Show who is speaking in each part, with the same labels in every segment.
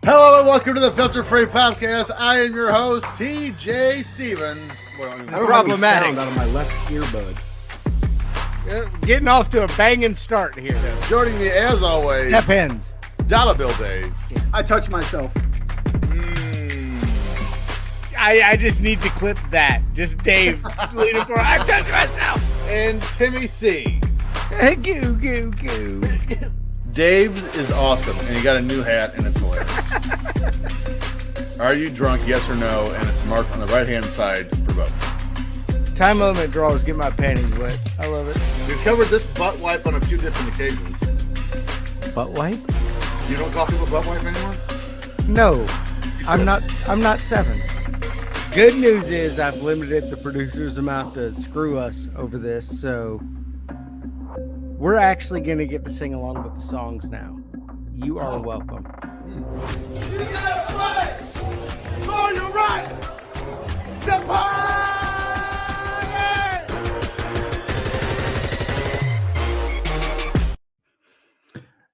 Speaker 1: Hello and welcome to the Filter Free Popcast. I am your host, TJ Stevens.
Speaker 2: Problematic.
Speaker 3: Out of my left earbud.
Speaker 2: Getting off to a banging start here, though.
Speaker 1: Joining me, as always,
Speaker 2: Step ends.
Speaker 1: Dollar Bill Dave.
Speaker 3: I touch myself.
Speaker 2: I just need to clip that. Just Dave leaning forward. I touched myself.
Speaker 1: And Timmy C.
Speaker 2: Goo, goo, goo.
Speaker 1: Dave's is awesome, and he got a new hat, and it's hilarious. Are you drunk, yes or no? And it's marked on the right-hand side for both.
Speaker 2: Time limit drawers get my panties wet. I love it.
Speaker 1: We've covered this butt wipe on a few different occasions.
Speaker 2: Butt wipe?
Speaker 1: You don't call people butt wipe anymore?
Speaker 2: No. I'm not 7. Good news is I've limited the producer's amount to screw us over this, so we're actually going to get to sing along with the songs now. You are welcome.
Speaker 1: You gotta play for your right to party!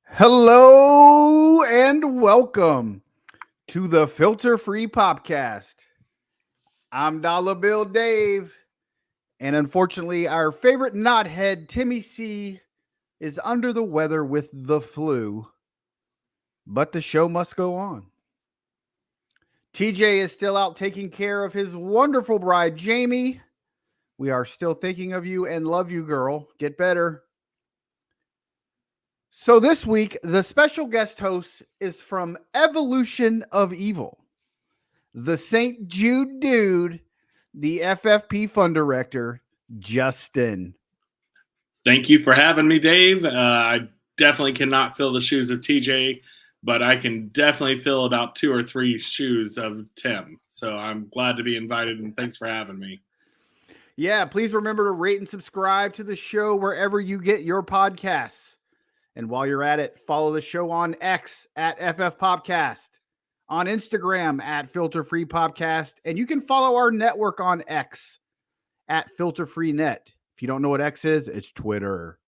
Speaker 2: Hello and welcome to the Filter Free Popcast. I'm Dollar Bill Dave, and unfortunately, our favorite knothead, Timmy C, is under the weather with the flu, but the show must go on. TJ is still out taking care of his wonderful bride, Jamie. We are still thinking of you and love you, girl. Get better. So this week, the special guest host is from Evolution of Evil, the St. Jude dude, the FFP Fund Director, Justin.
Speaker 4: Thank you for having me, Dave. I definitely cannot fill the shoes of TJ, but I can definitely fill about 2 or 3 shoes of Tim. So I'm glad to be invited, and thanks for having me.
Speaker 2: Yeah, please remember to rate and subscribe to the show wherever you get your podcasts. And while you're at it, follow the show on X at FF Popcast, on Instagram at Filter Free Popcast, and you can follow our network on X at Filter Free Net. If you don't know what X is, it's Twitter.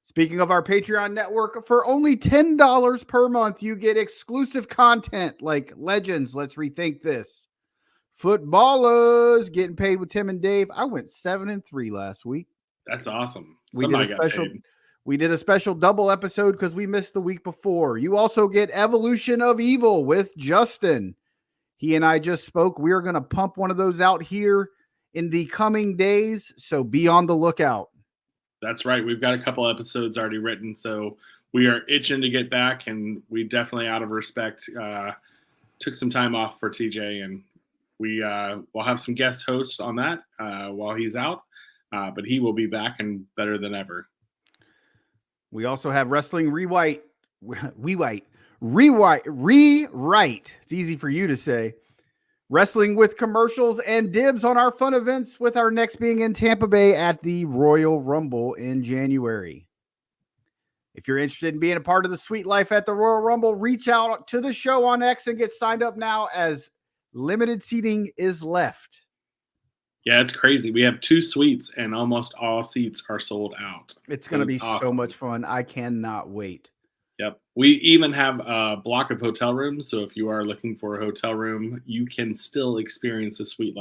Speaker 2: Speaking of our Patreon network, for only $10 per month, you get exclusive content like Legends, Let's Rethink This, Footballers, Getting Paid with Tim and Dave. I went 7-3 last week.
Speaker 4: That's awesome.
Speaker 2: We did a special double episode because we missed the week before. You also get Evolution of Evil with Justin. He and I just spoke. We're going to pump one of those out here in the coming days, so be on the lookout.
Speaker 4: That's right. We've got a couple episodes already written, so we are itching to get back, and we definitely, out of respect, took some time off for TJ, and we'll have some guest hosts on that while he's out, but he will be back and better than ever.
Speaker 2: We also have Wrestling Rewrite. It's easy for you to say. Wrestling with commercials and dibs on our fun events, with our next being in Tampa Bay at the Royal Rumble in January. If you're interested in being a part of the sweet life at the Royal Rumble, reach out to the show on X and get signed up now, as limited seating is left.
Speaker 4: Yeah, it's crazy. We have 2 suites, and almost all seats are sold out.
Speaker 2: It's going to be
Speaker 4: awesome.
Speaker 2: So much fun. I cannot wait.
Speaker 4: Yep. We even have a block of hotel rooms. So if you are looking for a hotel room, you can still experience the sweet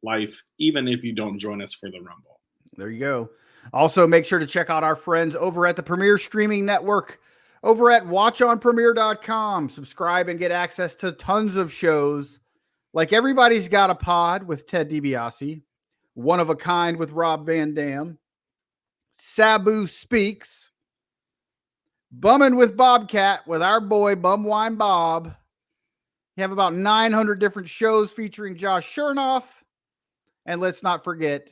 Speaker 4: life, even if you don't join us for the Rumble.
Speaker 2: There you go. Also, make sure to check out our friends over at the Premier Streaming Network over at watchonpremiere.com. Subscribe and get access to tons of shows like Everybody's Got a Pod with Ted DiBiase, One of a Kind with Rob Van Dam, Sabu Speaks, Bumming with Bobcat with our boy Bumwine Bob. You have about 900 different shows featuring Josh Chernoff. And let's not forget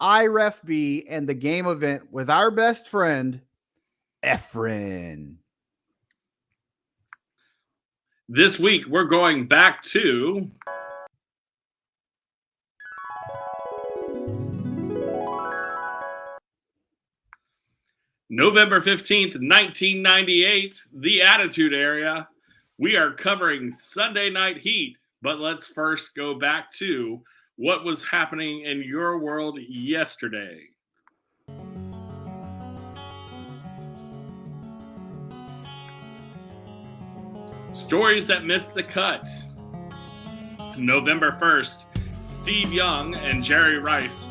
Speaker 2: IRefB and the game event with our best friend, Efren.
Speaker 4: This week, we're going back to November 15th, 1998, the Attitude Era. We are covering Sunday Night Heat, but let's first go back to what was happening in your world yesterday. Stories that missed the cut. November 1st, Steve Young and Jerry Rice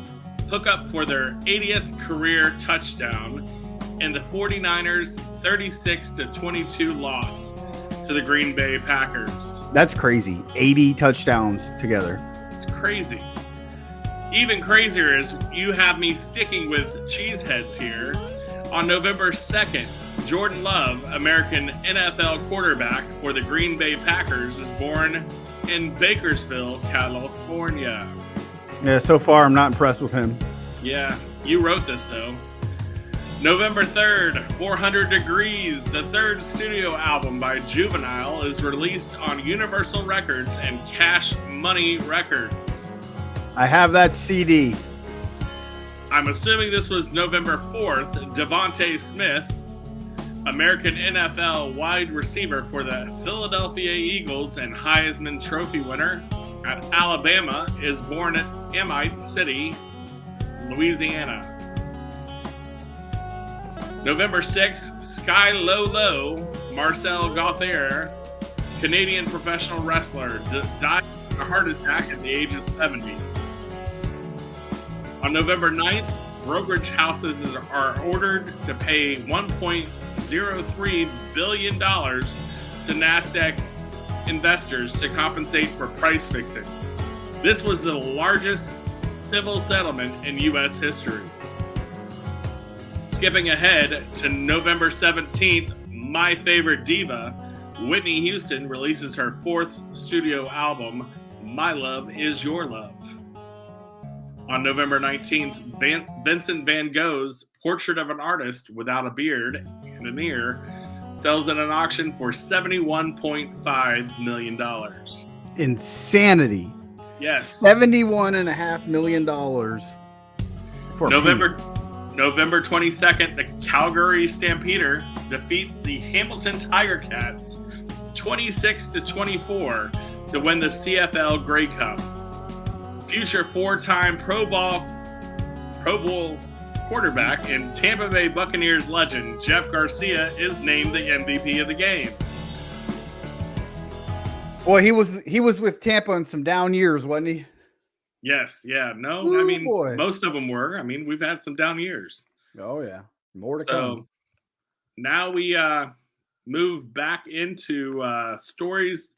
Speaker 4: hook up for their 80th career touchdown in the 49ers' 36-22 loss to the Green Bay Packers.
Speaker 2: That's crazy. 80 touchdowns together.
Speaker 4: It's crazy. Even crazier is you have me sticking with cheeseheads here. On November 2nd, Jordan Love, American NFL quarterback for the Green Bay Packers, is born in Bakersfield, California.
Speaker 2: Yeah, so far I'm not impressed with him.
Speaker 4: Yeah, you wrote this though. November 3rd, 400 Degrees, the third studio album by Juvenile, is released on Universal Records and Cash Money Records.
Speaker 2: I have that CD.
Speaker 4: I'm assuming this was November 4th, Devontae Smith, American NFL wide receiver for the Philadelphia Eagles and Heisman Trophy winner at Alabama, is born at Amite City, Louisiana. November 6th, Sky Low Low, Marcel Gauthier, Canadian professional wrestler, died of a heart attack at the age of 70. On November 9th, brokerage houses are ordered to pay $1.03 billion to NASDAQ investors to compensate for price fixing. This was the largest civil settlement in U.S. history. Skipping ahead to November 17th, my favorite diva, Whitney Houston, releases her fourth studio album, My Love Is Your Love. On November 19th, Vincent van Gogh's Portrait of an Artist Without a Beard and an Ear sells at an auction for $71.5 million.
Speaker 2: Insanity.
Speaker 4: Yes.
Speaker 2: $71.5 million. For
Speaker 4: November 22nd, the Calgary Stampeder defeat the Hamilton Tiger Cats 26-24 to win the CFL Grey Cup. Future four-time Pro Bowl quarterback and Tampa Bay Buccaneers legend Jeff Garcia is named the MVP of the game.
Speaker 2: Boy, he was with Tampa in some down years, wasn't he?
Speaker 4: Yes, yeah. No,
Speaker 2: Ooh,
Speaker 4: I mean,
Speaker 2: boy.
Speaker 4: most of them were. I mean, we've had some down years.
Speaker 2: Oh, yeah. More to
Speaker 4: So
Speaker 2: come.
Speaker 4: now we move back into stories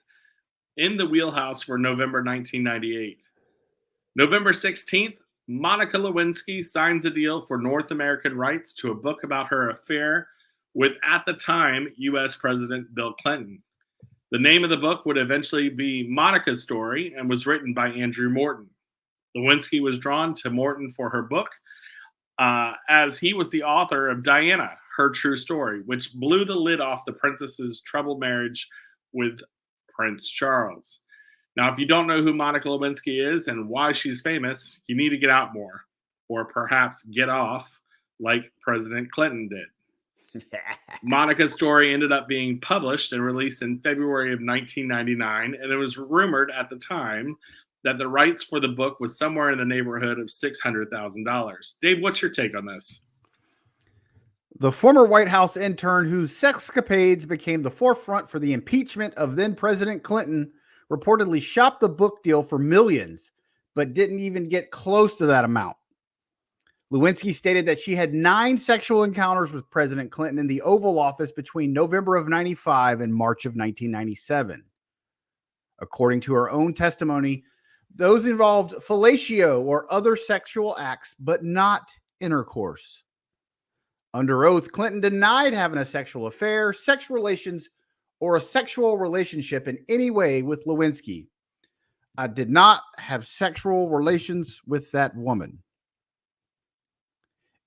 Speaker 4: in the wheelhouse for November 1998. November 16th, Monica Lewinsky signs a deal for North American rights to a book about her affair with, at the time, U.S. President Bill Clinton. The name of the book would eventually be Monica's Story and was written by Andrew Morton. Lewinsky was drawn to Morton for her book, as he was the author of Diana, Her True Story, which blew the lid off the princess's troubled marriage with Prince Charles. Now, if you don't know who Monica Lewinsky is and why she's famous, you need to get out more, or perhaps get off like President Clinton did. Monica's Story ended up being published and released in February of 1999, and it was rumored at the time that the rights for the book was somewhere in the neighborhood of $600,000. Dave, what's your take on this?
Speaker 2: The former White House intern whose sexcapades became the forefront for the impeachment of then President Clinton reportedly shopped the book deal for millions, but didn't even get close to that amount. Lewinsky stated that she had 9 sexual encounters with President Clinton in the Oval Office between November of 95 and March of 1997. According to her own testimony, those involved fellatio or other sexual acts, but not intercourse. Under oath, Clinton denied having a sexual affair, sexual relations, or a sexual relationship in any way with Lewinsky. I did not have sexual relations with that woman.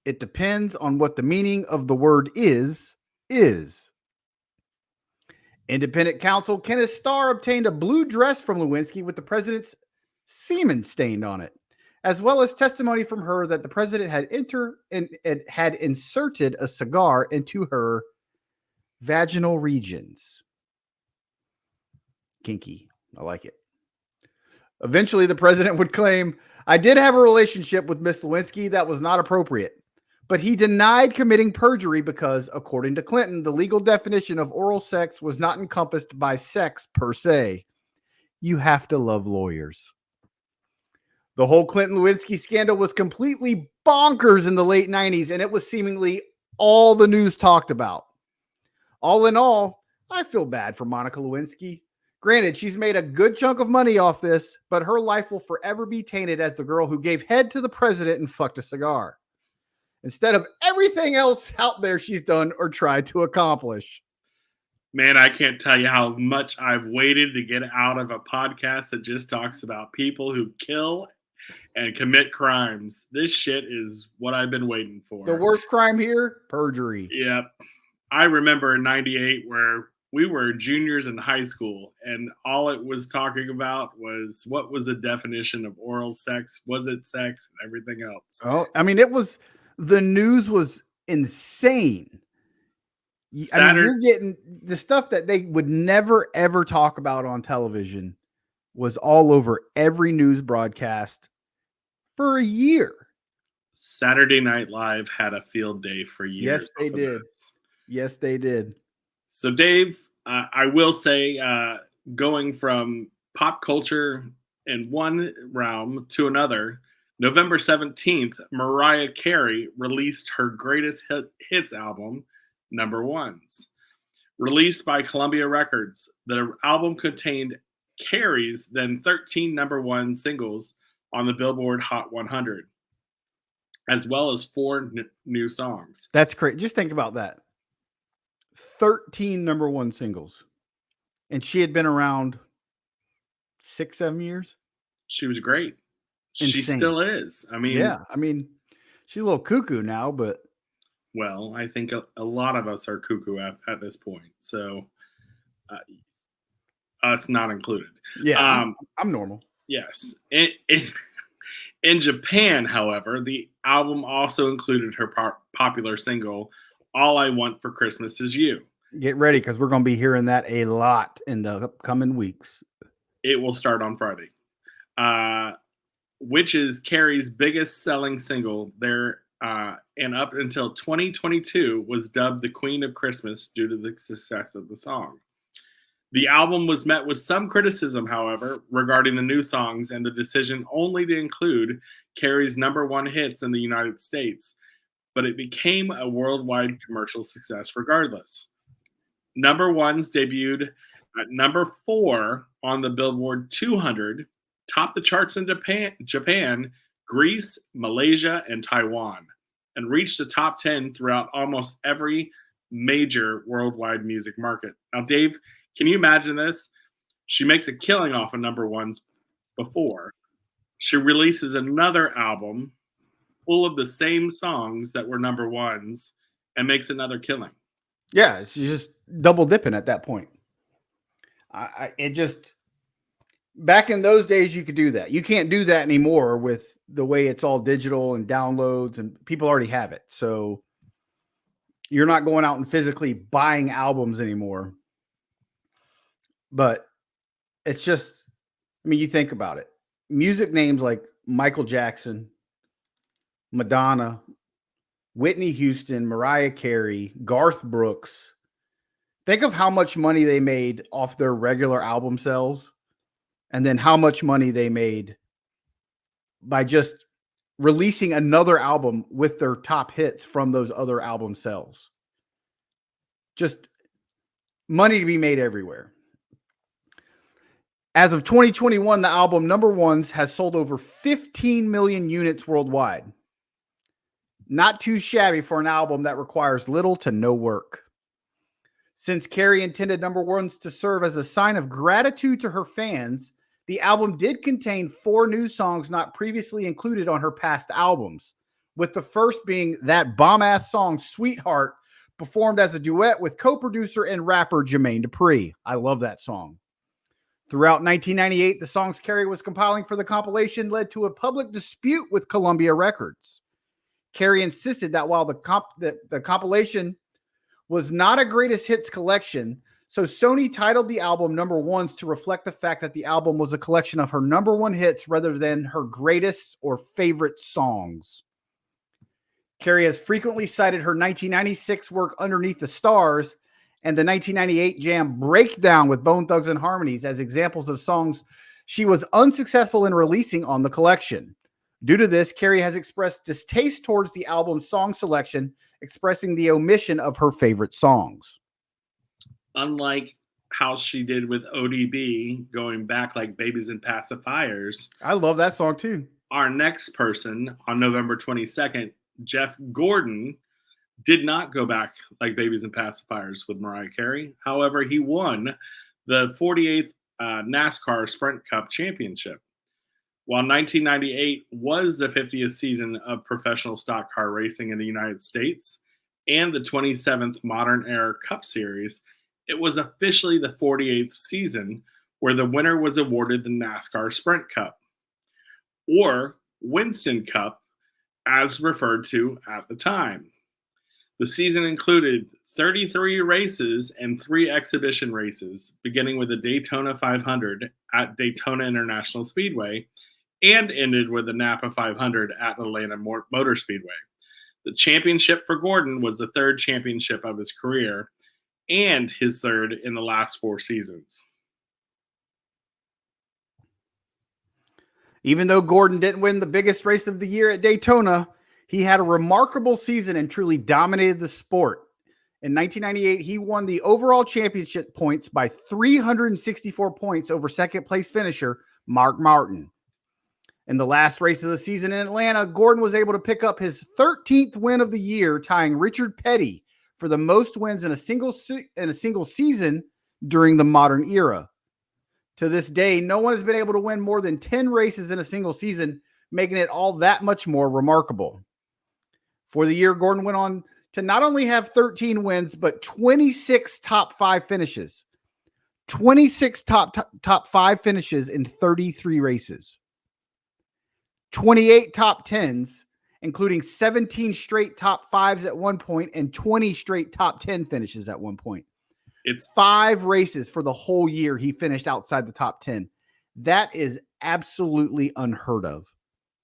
Speaker 2: It depends on what the meaning of the word is. Independent counsel Kenneth Starr obtained a blue dress from Lewinsky with the president's semen stained on it, as well as testimony from her that the president had inserted a cigar into her vaginal regions. Kinky. I like it. Eventually, the president would claim, I did have a relationship with Miss Lewinsky that was not appropriate, But he denied committing perjury because, according to Clinton, the legal definition of oral sex was not encompassed by sex per se. You have to love lawyers. The whole Clinton-Lewinsky scandal was completely bonkers in the late 90s, and it was seemingly all the news talked about. All in all, I feel bad for Monica Lewinsky. Granted, she's made a good chunk of money off this, but her life will forever be tainted as the girl who gave head to the president and fucked a cigar, instead of everything else out there she's done or tried to accomplish.
Speaker 4: Man, I can't tell you how much I've waited to get out of a podcast that just talks about people who kill and commit crimes. This shit is what I've been waiting for.
Speaker 2: The worst crime here? Perjury.
Speaker 4: Yep. I remember in 98 where we were juniors in high school and all it was talking about was what was the definition of oral sex? Was it sex and everything else?
Speaker 2: Oh, I mean, the news was insane. I mean, you're getting the stuff that they would never, ever talk about on television was all over every news broadcast for a year.
Speaker 4: Saturday Night Live had a field day for years.
Speaker 2: Yes, they did. Yes, they did.
Speaker 4: So, Dave, I will say going from pop culture in one realm to another, November 17th, Mariah Carey released her greatest hits album, Number Ones. Released by Columbia Records, the album contained Carey's then 13 number one singles on the Billboard Hot 100, as well as 4 new songs.
Speaker 2: That's great. Just think about that. 13 number one singles. And she had been around 6-7 years.
Speaker 4: She was great.
Speaker 2: Insane.
Speaker 4: She still is. I mean,
Speaker 2: yeah. I mean, she's a little cuckoo now, but.
Speaker 4: Well, I think a lot of us are cuckoo at this point. So, us not included.
Speaker 2: Yeah, I'm normal.
Speaker 4: Yes. In Japan, however, the album also included her popular single, All I Want for Christmas Is You.
Speaker 2: Get ready, because we're going to be hearing that a lot in the upcoming weeks.
Speaker 4: It will start on Friday, which is Carey's biggest selling single there, and up until 2022 was dubbed the Queen of Christmas due to the success of the song. The album was met with some criticism, however, regarding the new songs and the decision only to include Carey's number one hits in the United States, but it became a worldwide commercial success regardless. Number Ones debuted at number 4 on the Billboard 200, topped the charts in Japan, Greece, Malaysia, and Taiwan, and reached the top 10 throughout almost every major worldwide music market. Now, Dave, can you imagine this? She makes a killing off of number ones before. She releases another album full of the same songs that were number ones and makes another killing.
Speaker 2: Yeah, she's just double dipping at that point. It just, back in those days, you could do that. You can't do that anymore with the way it's all digital and downloads, and people already have it. So you're not going out and physically buying albums anymore. But it's just, I mean, you think about it. Music names like Michael Jackson, Madonna, Whitney Houston, Mariah Carey, Garth Brooks. Think of how much money they made off their regular album sales, and then how much money they made by just releasing another album with their top hits from those other album sales. Just money to be made everywhere. As of 2021, the album Number Ones has sold over 15 million units worldwide. Not too shabby for an album that requires little to no work. Since Carey intended Number Ones to serve as a sign of gratitude to her fans, the album did contain 4 new songs not previously included on her past albums, with the first being that bomb-ass song, Sweetheart, performed as a duet with co-producer and rapper Jermaine Dupri. I love that song. Throughout 1998, the songs Carey was compiling for the compilation led to a public dispute with Columbia Records. Carey insisted that while the compilation was not a greatest hits collection, so Sony titled the album Number Ones to reflect the fact that the album was a collection of her number one hits rather than her greatest or favorite songs. Carey has frequently cited her 1996 work Underneath the Stars and the 1998 jam Breakdown with Bone Thugs and Harmonies as examples of songs she was unsuccessful in releasing on the collection. Due to this, Carey has expressed distaste towards the album's song selection, expressing the omission of her favorite songs.
Speaker 4: Unlike how she did with ODB, going back like Babies and Pacifiers.
Speaker 2: I love that song too.
Speaker 4: Our next person on November 22nd, Jeff Gordon, did not go back like Babies and Pacifiers with Mariah Carey. However, he won the 48th NASCAR Sprint Cup Championship. While 1998 was the 50th season of professional stock car racing in the United States and the 27th Modern Era Cup Series, it was officially the 48th season where the winner was awarded the NASCAR Sprint Cup, or Winston Cup, as referred to at the time. The season included 33 races and 3 exhibition races, beginning with the Daytona 500 at Daytona International Speedway and ended with the Napa 500 at Atlanta Motor Speedway. The championship for Gordon was the 3rd championship of his career and his 3rd in the last 4 seasons.
Speaker 2: Even though Gordon didn't win the biggest race of the year at Daytona, he had a remarkable season and truly dominated the sport. In 1998, he won the overall championship points by 364 points over second-place finisher Mark Martin. In the last race of the season in Atlanta, Gordon was able to pick up his 13th win of the year, tying Richard Petty for the most wins in a single season during the modern era. To this day, no one has been able to win more than 10 races in a single season, making it all that much more remarkable. For the year, Gordon went on to not only have 13 wins, but 26 top 5 finishes. 26 top 5 finishes in 33 races. 28 top 10s, including 17 straight top 5s at one point and 20 straight top 10 finishes at one point. It's 5 races for the whole year he finished outside the top 10. That is absolutely unheard of.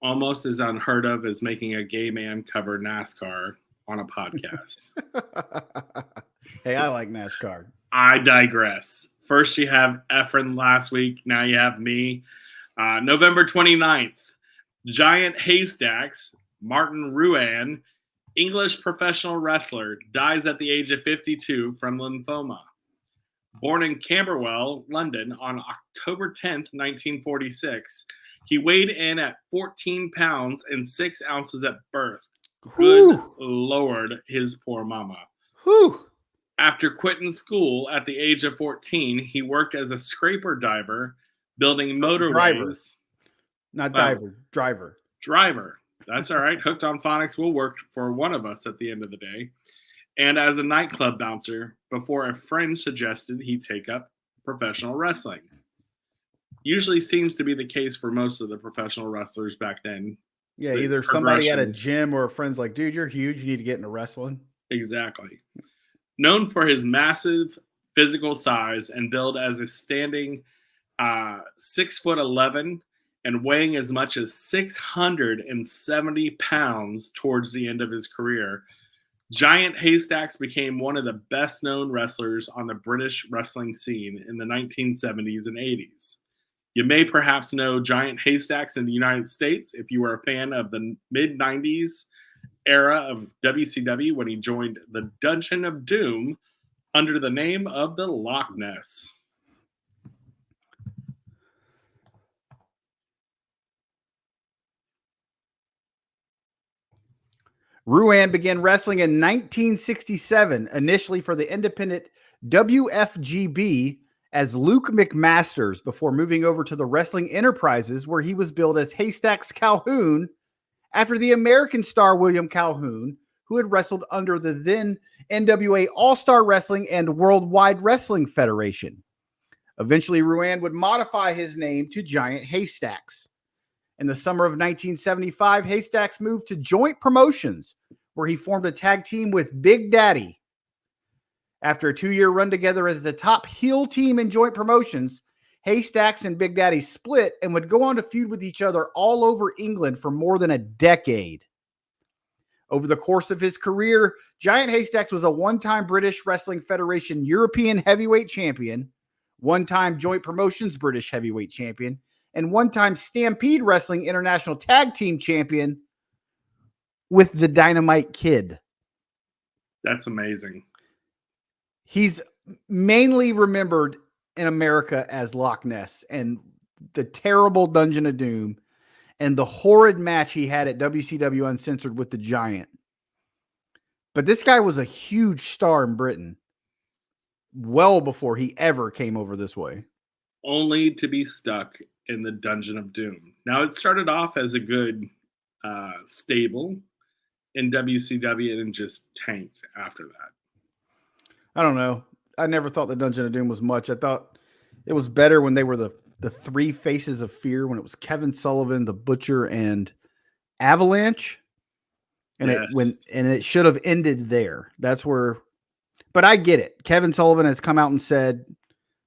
Speaker 4: Almost as unheard of as making a gay man cover NASCAR on a podcast.
Speaker 2: Hey, I like NASCAR.
Speaker 4: I digress. First you have Efren last week. Now you have me. November 29th, Giant Haystacks, Martin Ruan, English professional wrestler, dies at the age of 52 from lymphoma. Born in Camberwell, London on October 10th, 1946, he weighed in at 14 pounds and 6 ounces at birth. Good Lord, his poor mama.
Speaker 2: Whew.
Speaker 4: After quitting school at the age of 14, he worked as a scraper diver, building motorways.
Speaker 2: Driver.
Speaker 4: Driver. That's all right. Hooked on Phonics will work for one of us at the end of the day. And as a nightclub bouncer, before a friend suggested he take up professional wrestling. Usually seems to be the case for most of the professional wrestlers back then.
Speaker 2: Yeah, either somebody at a gym or a friend's like, dude, you're huge. You need to get into wrestling.
Speaker 4: Exactly. Known for his massive physical size and build as a standing 6'11" and weighing as much as 670 pounds towards the end of his career, Giant Haystacks became one of the best-known wrestlers on the British wrestling scene in the 1970s and 80s. You may perhaps know Giant Haystacks in the United States if you were a fan of the mid-90s era of WCW when he joined the Dungeon of Doom under the name of the Loch Ness.
Speaker 2: Ruan began wrestling in 1967, initially for the independent WFGB as Luke McMasters before moving over to the Wrestling Enterprises, where he was billed as Haystacks Calhoun after the American star William Calhoun, who had wrestled under the then NWA All-Star Wrestling and Worldwide Wrestling Federation. Eventually, Ruan would modify his name to Giant Haystacks. In the summer of 1975, Haystacks moved to Joint Promotions, where he formed a tag team with Big Daddy. After a 2-year run together as the top heel team in Joint Promotions, Haystacks and Big Daddy split and would go on to feud with each other all over England for more than a decade. Over the course of his career, Giant Haystacks was a one-time British Wrestling Federation European Heavyweight Champion, one-time Joint Promotions British Heavyweight Champion, and one-time Stampede Wrestling International Tag Team Champion with the Dynamite Kid.
Speaker 4: That's amazing.
Speaker 2: He's mainly remembered in America as Loch Ness and the terrible Dungeon of Doom and the horrid match he had at WCW Uncensored with the Giant. But this guy was a huge star in Britain well before he ever came over this way.
Speaker 4: Only to be stuck in the Dungeon of Doom. Now, it started off as a good stable in WCW and then just tanked after that.
Speaker 2: I don't know. I never thought the Dungeon of Doom was much. I thought it was better when they were the three faces of fear, when it was Kevin Sullivan, the Butcher, and Avalanche. And it should have ended there. That's where, but I get it. Kevin Sullivan has come out and said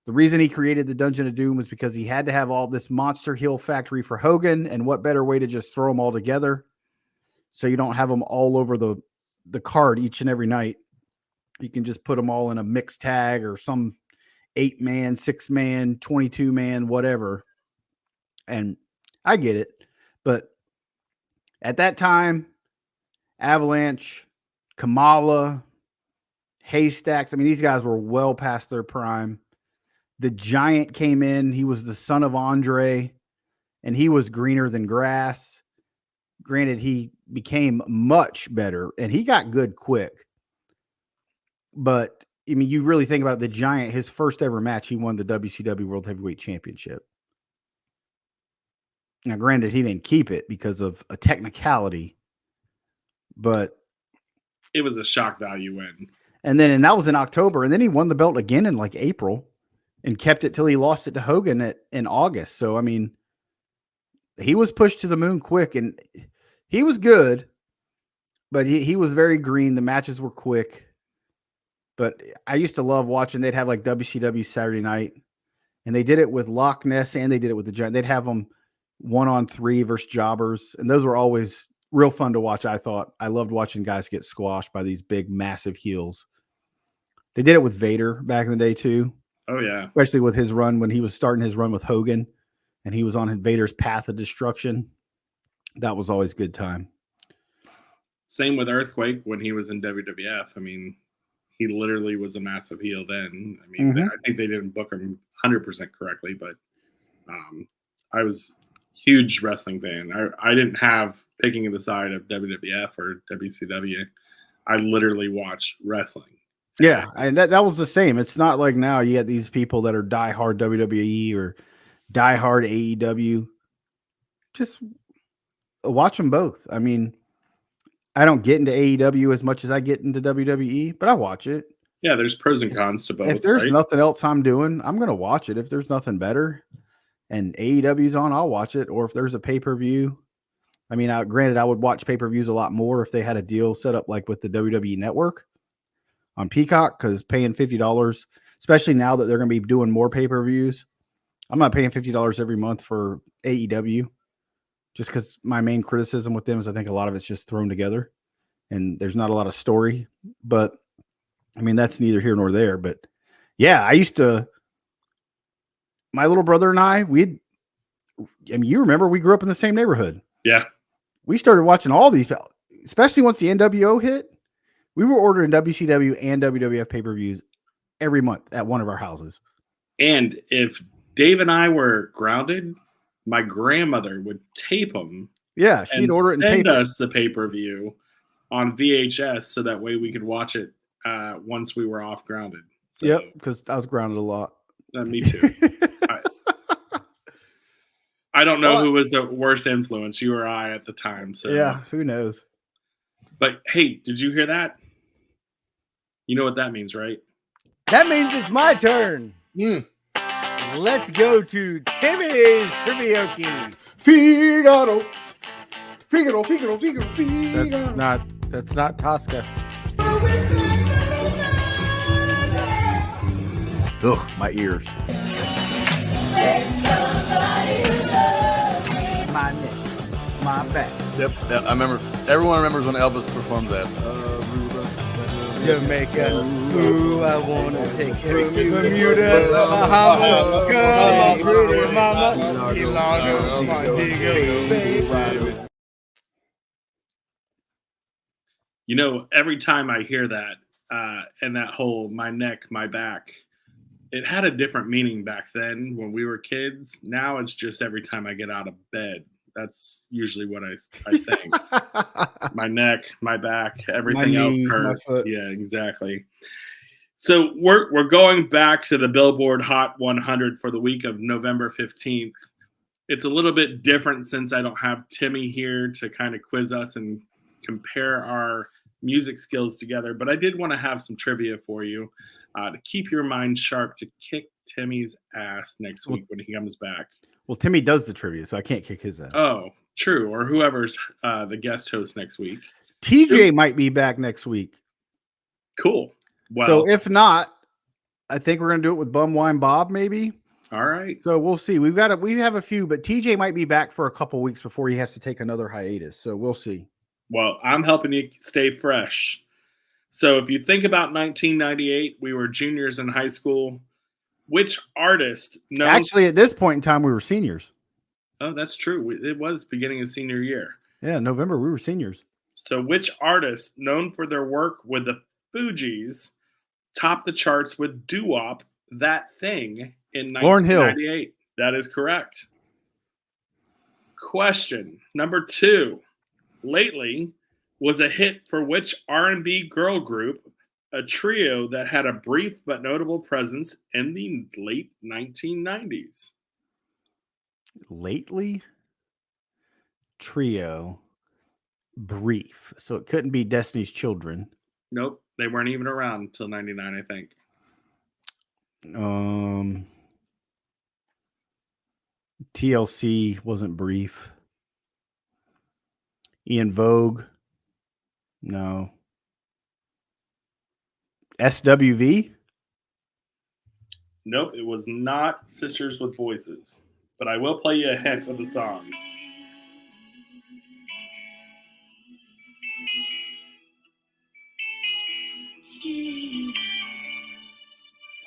Speaker 2: the reason he created the Dungeon of Doom was because he had to have all this monster heel factory for Hogan, and what better way to just throw them all together so you don't have them all over the card each and every night. You can just put them all in a mixed tag or some 8-man, 6-man, 22-man, whatever. And I get it. But at that time, Avalanche, Kamala, Haystacks, I mean, these guys were well past their prime. The Giant came in. He was the son of Andre, and he was greener than grass. Granted, he became much better, and he got good quick. But, I mean, you really think about it, the Giant, his first ever match, he won the WCW World Heavyweight Championship. Now, granted, he didn't keep it because of a technicality, but
Speaker 4: it was a shock value win.
Speaker 2: And that was in October, and then he won the belt again in like April and kept it till he lost it to Hogan in August. So, I mean, he was pushed to the moon quick, and he was good, but he was very green. The matches were quick. But I used to love watching. They'd have like WCW Saturday night, and they did it with Loch Ness and they did it with the Giant. They'd have them 1-on-3 versus jobbers, and those were always real fun to watch. I thought I loved watching guys get squashed by these big, massive heels. They did it with Vader back in the day too.
Speaker 4: Oh yeah,
Speaker 2: especially with his run when he was starting his run with Hogan, and he was on Vader's path of destruction. That was always a good time.
Speaker 4: Same with Earthquake when he was in WWF. I mean, he literally was a massive heel then. I mean, I think they didn't book him 100% correctly, but I was a huge wrestling fan. I didn't have picking the side of WWF or WCW. I literally watched wrestling.
Speaker 2: Yeah, and that was the same. It's not like now you get these people that are diehard WWE or diehard AEW. Just watch them both. I mean, I don't get into AEW as much as I get into WWE, but I watch it.
Speaker 4: Yeah, there's pros and cons to both.
Speaker 2: If there's nothing else I'm doing, I'm going to watch it. If there's nothing better and AEW's on, I'll watch it. Or if there's a pay-per-view. I mean, granted, I would watch pay-per-views a lot more if they had a deal set up like with the WWE Network on Peacock, because paying $50, especially now that they're going to be doing more pay-per-views, I'm not paying $50 every month for AEW. Just because my main criticism with them is I think a lot of it's just thrown together and there's not a lot of story. But, I mean, that's neither here nor there. But, yeah, my little brother and I mean, you remember we grew up in the same neighborhood.
Speaker 4: Yeah.
Speaker 2: We started watching all these, especially once the NWO hit. We were ordering WCW and WWF pay-per-views every month at one of our houses.
Speaker 4: And if Dave and I were grounded, my grandmother would tape them.
Speaker 2: Yeah, she'd order it and
Speaker 4: send us the pay-per-view on VHS so that way we could watch it once we were off grounded. So,
Speaker 2: yep, because I was grounded a lot.
Speaker 4: Me too. I don't know who was a worse influence, you or I at the time. So
Speaker 2: yeah, who knows?
Speaker 4: But hey, did you hear that? You know what that means, right?
Speaker 3: That means it's my turn. Let's go to Timmy's Trivioki.
Speaker 2: Figaro. Figaro, Figaro, Figaro, Figaro.
Speaker 3: That's not Tosca.
Speaker 2: Ugh, my ears.
Speaker 3: My neck, my back.
Speaker 1: Yep, I remember Everyone remembers when Elvis performed that.
Speaker 3: Jamaica, ooh, I wanna take you to Bermuda, Bahama, come on, pretty mama, Ilana, Montego, baby.
Speaker 4: You know, every time I hear that, and that whole "my neck, my back," it had a different meaning back then when we were kids. Now it's just every time I get out of bed. That's usually what I think. My neck, my back, everything else hurts. Yeah, exactly. So we're going back to the Billboard Hot 100 for the week of November 15th. It's a little bit different since I don't have Timmy here to kind of quiz us and compare our music skills together, but I did want to have some trivia for you to keep your mind sharp to kick Timmy's ass next week when he comes back.
Speaker 2: Well, Timmy does the trivia, so I can't kick his ass.
Speaker 4: Oh, true. Or whoever's the guest host next week.
Speaker 2: TJ might be back next week.
Speaker 4: Cool. Well,
Speaker 2: so if not, I think we're gonna do it with Bum Wine Bob, maybe.
Speaker 4: All right.
Speaker 2: So we'll see. We have a few, but TJ might be back for a couple weeks before he has to take another hiatus. So we'll see.
Speaker 4: Well, I'm helping you stay fresh. So if you think about 1998, we were juniors in high school. Which artist?
Speaker 2: Actually, at this point in time, we were seniors.
Speaker 4: Oh, that's true. It was beginning of senior year.
Speaker 2: Yeah, November, we were seniors.
Speaker 4: So which artist, known for their work with the Fugees, topped the charts with doo-wop, That Thing, in 1998? That is correct. Question number 2. Lately was a hit for which R&B girl group, a trio that had a brief but notable presence in the late 1990s?
Speaker 2: Lately? Trio. Brief. So it couldn't be Destiny's Children.
Speaker 4: Nope. They weren't even around until 99, I think.
Speaker 2: TLC wasn't brief. Ian Vogue. No. SWV?
Speaker 4: Nope, it was not Sisters with Voices. But I will play you a hint of the song.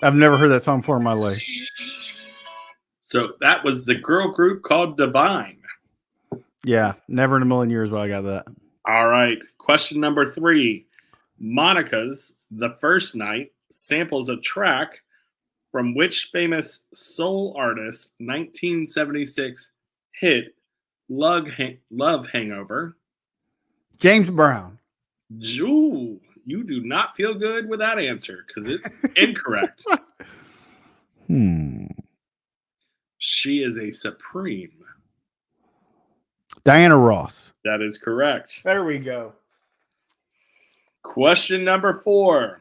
Speaker 2: I've never heard that song before in my life.
Speaker 4: So that was the girl group called Divine.
Speaker 2: Yeah, never in a million years will I got that.
Speaker 4: All right. Question number 3. Monica's The First Night samples a track from which famous soul artist 1976 hit Love Hangover?
Speaker 2: James Brown.
Speaker 4: Ooh, you do not feel good with that answer because it's incorrect. She is a Supreme.
Speaker 2: Diana Ross.
Speaker 4: That is correct.
Speaker 3: There we go.
Speaker 4: Question number 4.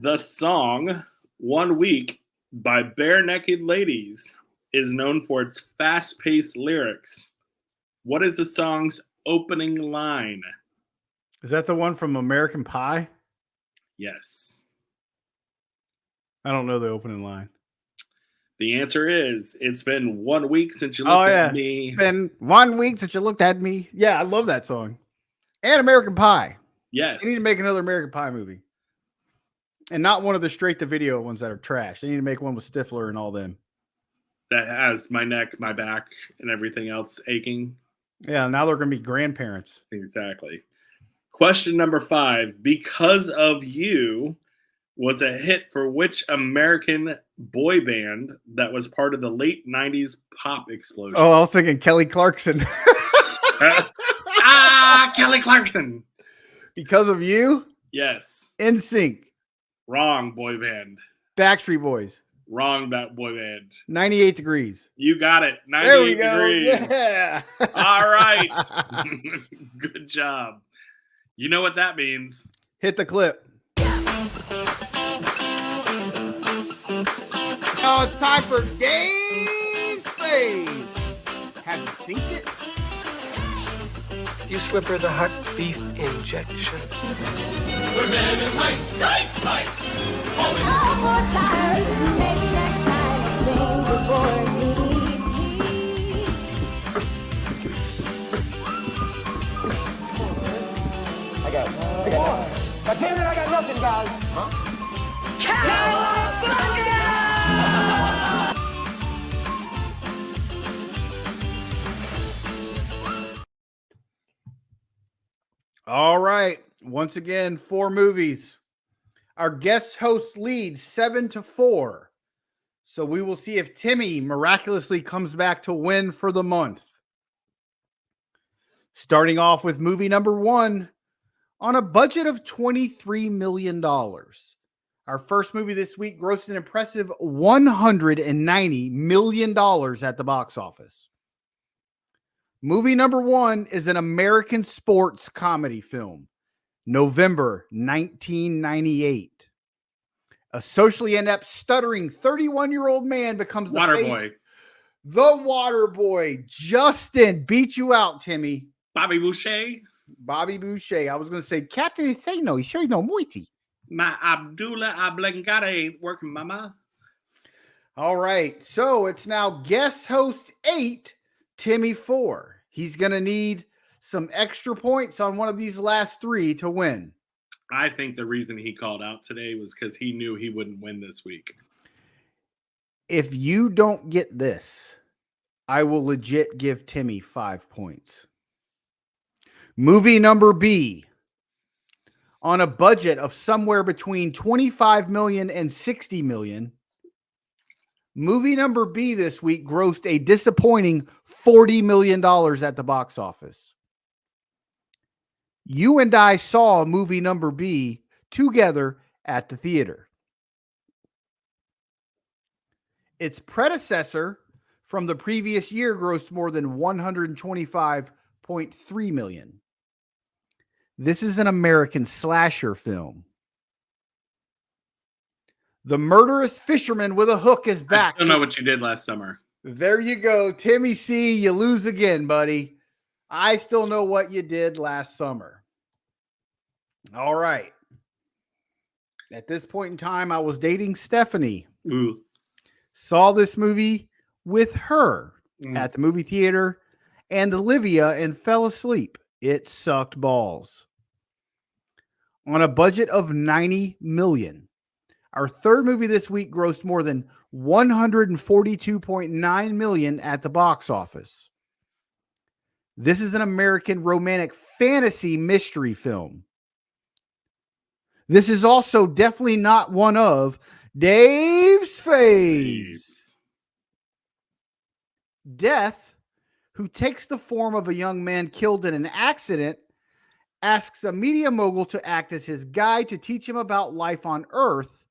Speaker 4: The song 1 Week by Bare Naked Ladies is known for its fast-paced lyrics. What is the song's opening line?
Speaker 2: Is that the one from American Pie?
Speaker 4: Yes.
Speaker 2: I don't know the opening line.
Speaker 4: The answer is, it's been 1 week since you looked at me.
Speaker 2: It's been 1 week since you looked at me. Yeah, I love that song. And American Pie.
Speaker 4: Yes.
Speaker 2: They need to make another American Pie movie. And not one of the straight-to-video ones that are trash. They need to make one with Stifler and all them.
Speaker 4: That has my neck, my back, and everything else aching.
Speaker 2: Yeah, now they're going to be grandparents.
Speaker 4: Exactly. Question number 5. Because of You was a hit for which American boy band that was part of the late 90s pop explosion?
Speaker 2: Oh, I was thinking Kelly Clarkson.
Speaker 4: Kelly Clarkson.
Speaker 2: Because of You?
Speaker 4: Yes.
Speaker 2: NSYNC.
Speaker 4: Wrong boy band.
Speaker 2: Backstreet Boys.
Speaker 4: Wrong boy band.
Speaker 2: 98 Degrees.
Speaker 4: You got it. 98
Speaker 2: there we go.
Speaker 4: degrees.
Speaker 2: Yeah.
Speaker 4: All right. Good job. You know what that means.
Speaker 2: Hit the clip. Oh, it's time for Game Fave. Have you seen it?
Speaker 5: You slip her the hot beef injection.
Speaker 6: We're men in tights, tights.
Speaker 7: No more tires, maybe next time. Think before it needs heat.
Speaker 5: Damn it, I got nothing, guys.
Speaker 2: All right. Once again, 4 movies. Our guest host leads 7-4. So we will see if Timmy miraculously comes back to win for the month. Starting off with movie number 1 on a budget of $23 million. Our first movie this week grossed an impressive $190 million at the box office. Movie number 1 is an American sports comedy film, November 1998. A socially inept, stuttering 31-year-old man becomes the
Speaker 4: Waterboy.
Speaker 2: The water boy. Justin beat you out, Timmy.
Speaker 4: Bobby Boucher.
Speaker 2: Bobby Boucher. I was going to say, Captain Insano. He sure no moisty.
Speaker 4: My Abdullah Ablengada ain't working, mama.
Speaker 2: All right. So it's now guest host 8, Timmy 4. He's going to need some extra points on one of these last 3 to win.
Speaker 4: I think the reason he called out today was because he knew he wouldn't win this week.
Speaker 2: If you don't get this, I will legit give Timmy 5 points. Movie number B. On a budget of somewhere between $25 million and $60 million, movie number B this week grossed a disappointing $40 million at the box office. You and I saw movie number B together at the theater. Its predecessor from the previous year grossed more than $125.3 million. This is an American slasher film. The murderous fisherman with a hook is back.
Speaker 4: I still know what you did last summer.
Speaker 2: There you go. Timmy C, you lose again, buddy. I still know what you did last summer. All right. At this point in time, I was dating Stephanie.
Speaker 4: Ooh.
Speaker 2: Saw this movie with her at the movie theater and Olivia and fell asleep. It sucked balls. On a budget of $90 million. Our third movie this week grossed more than $142.9 million at the box office. This is an American romantic fantasy mystery film. This is also definitely not one of Dave's faves. Death, who takes the form of a young man killed in an accident, asks a media mogul to act as his guide to teach him about life on Earth,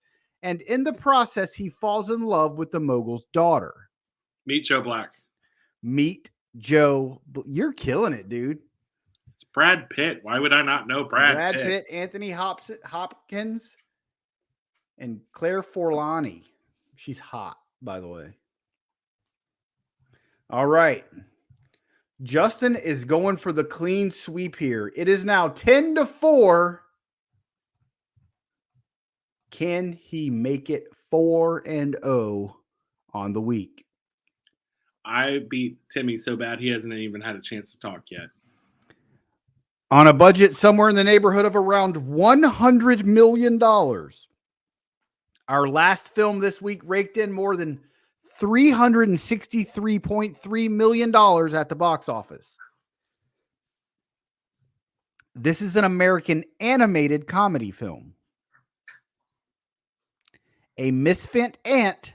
Speaker 2: and in the process, he falls in love with the mogul's daughter.
Speaker 4: Meet Joe Black.
Speaker 2: Meet Joe. You're killing it, dude.
Speaker 4: It's Brad Pitt. Why would I not know Brad Pitt?
Speaker 2: Anthony Hopkins, and Claire Forlani. She's hot, by the way. All right. Justin is going for the clean sweep here. It is now 10-4. Can he make it 4-0 on the week?
Speaker 4: I beat Timmy so bad he hasn't even had a chance to talk yet.
Speaker 2: On a budget somewhere in the neighborhood of around $100 million. Our last film this week raked in more than $363.3 million at the box office. This is an American animated comedy film. A misfit ant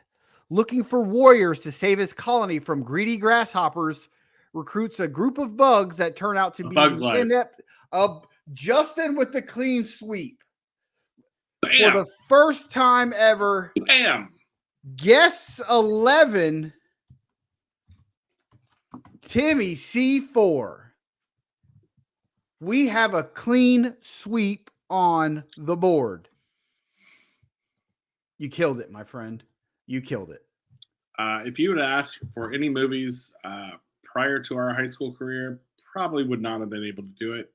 Speaker 2: looking for warriors to save his colony from greedy grasshoppers recruits a group of bugs that turn out to be inept. Justin with the clean sweep.
Speaker 4: Bam!
Speaker 2: For the first time ever.
Speaker 4: Bam!
Speaker 2: Guess 11, Timmy C4. We have a clean sweep on the board. You killed it, my friend. You killed it.
Speaker 4: If you would ask for any movies prior to our high school career, probably would not have been able to do it.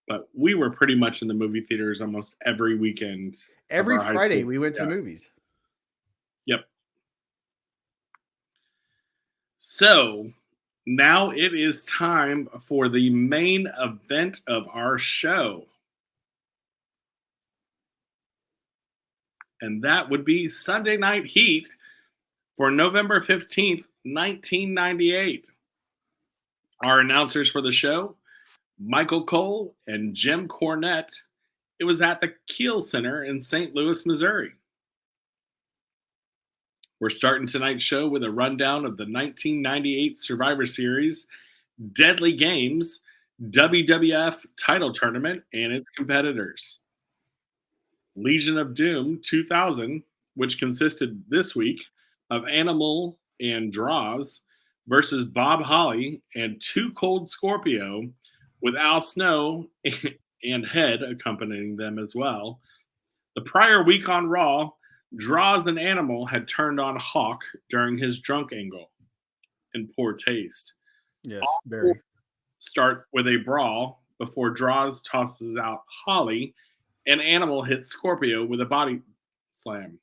Speaker 4: But we were pretty much in the movie theaters almost every weekend.
Speaker 2: Every Friday we went to movies.
Speaker 4: Yep. So now it is time for the main event of our show. and that would be Sunday Night Heat for November 15th, 1998. Our announcers for the show, Michael Cole and Jim Cornette. It was at the Kiel Center in St. Louis, Missouri. We're starting tonight's show with a rundown of the 1998 Survivor Series Deadly Games WWF title tournament and its competitors. Legion of Doom 2000, which consisted this week of Animal and Draws versus Bob Holly and Too Cold Scorpio, with Al Snow and Head accompanying them as well. The prior week on Raw, Draws and Animal had turned on Hawk during his drunk angle in poor taste.
Speaker 2: Yes, very.
Speaker 4: Start with a brawl before Draws tosses out Holly and Animal hits Scorpio with a body slam.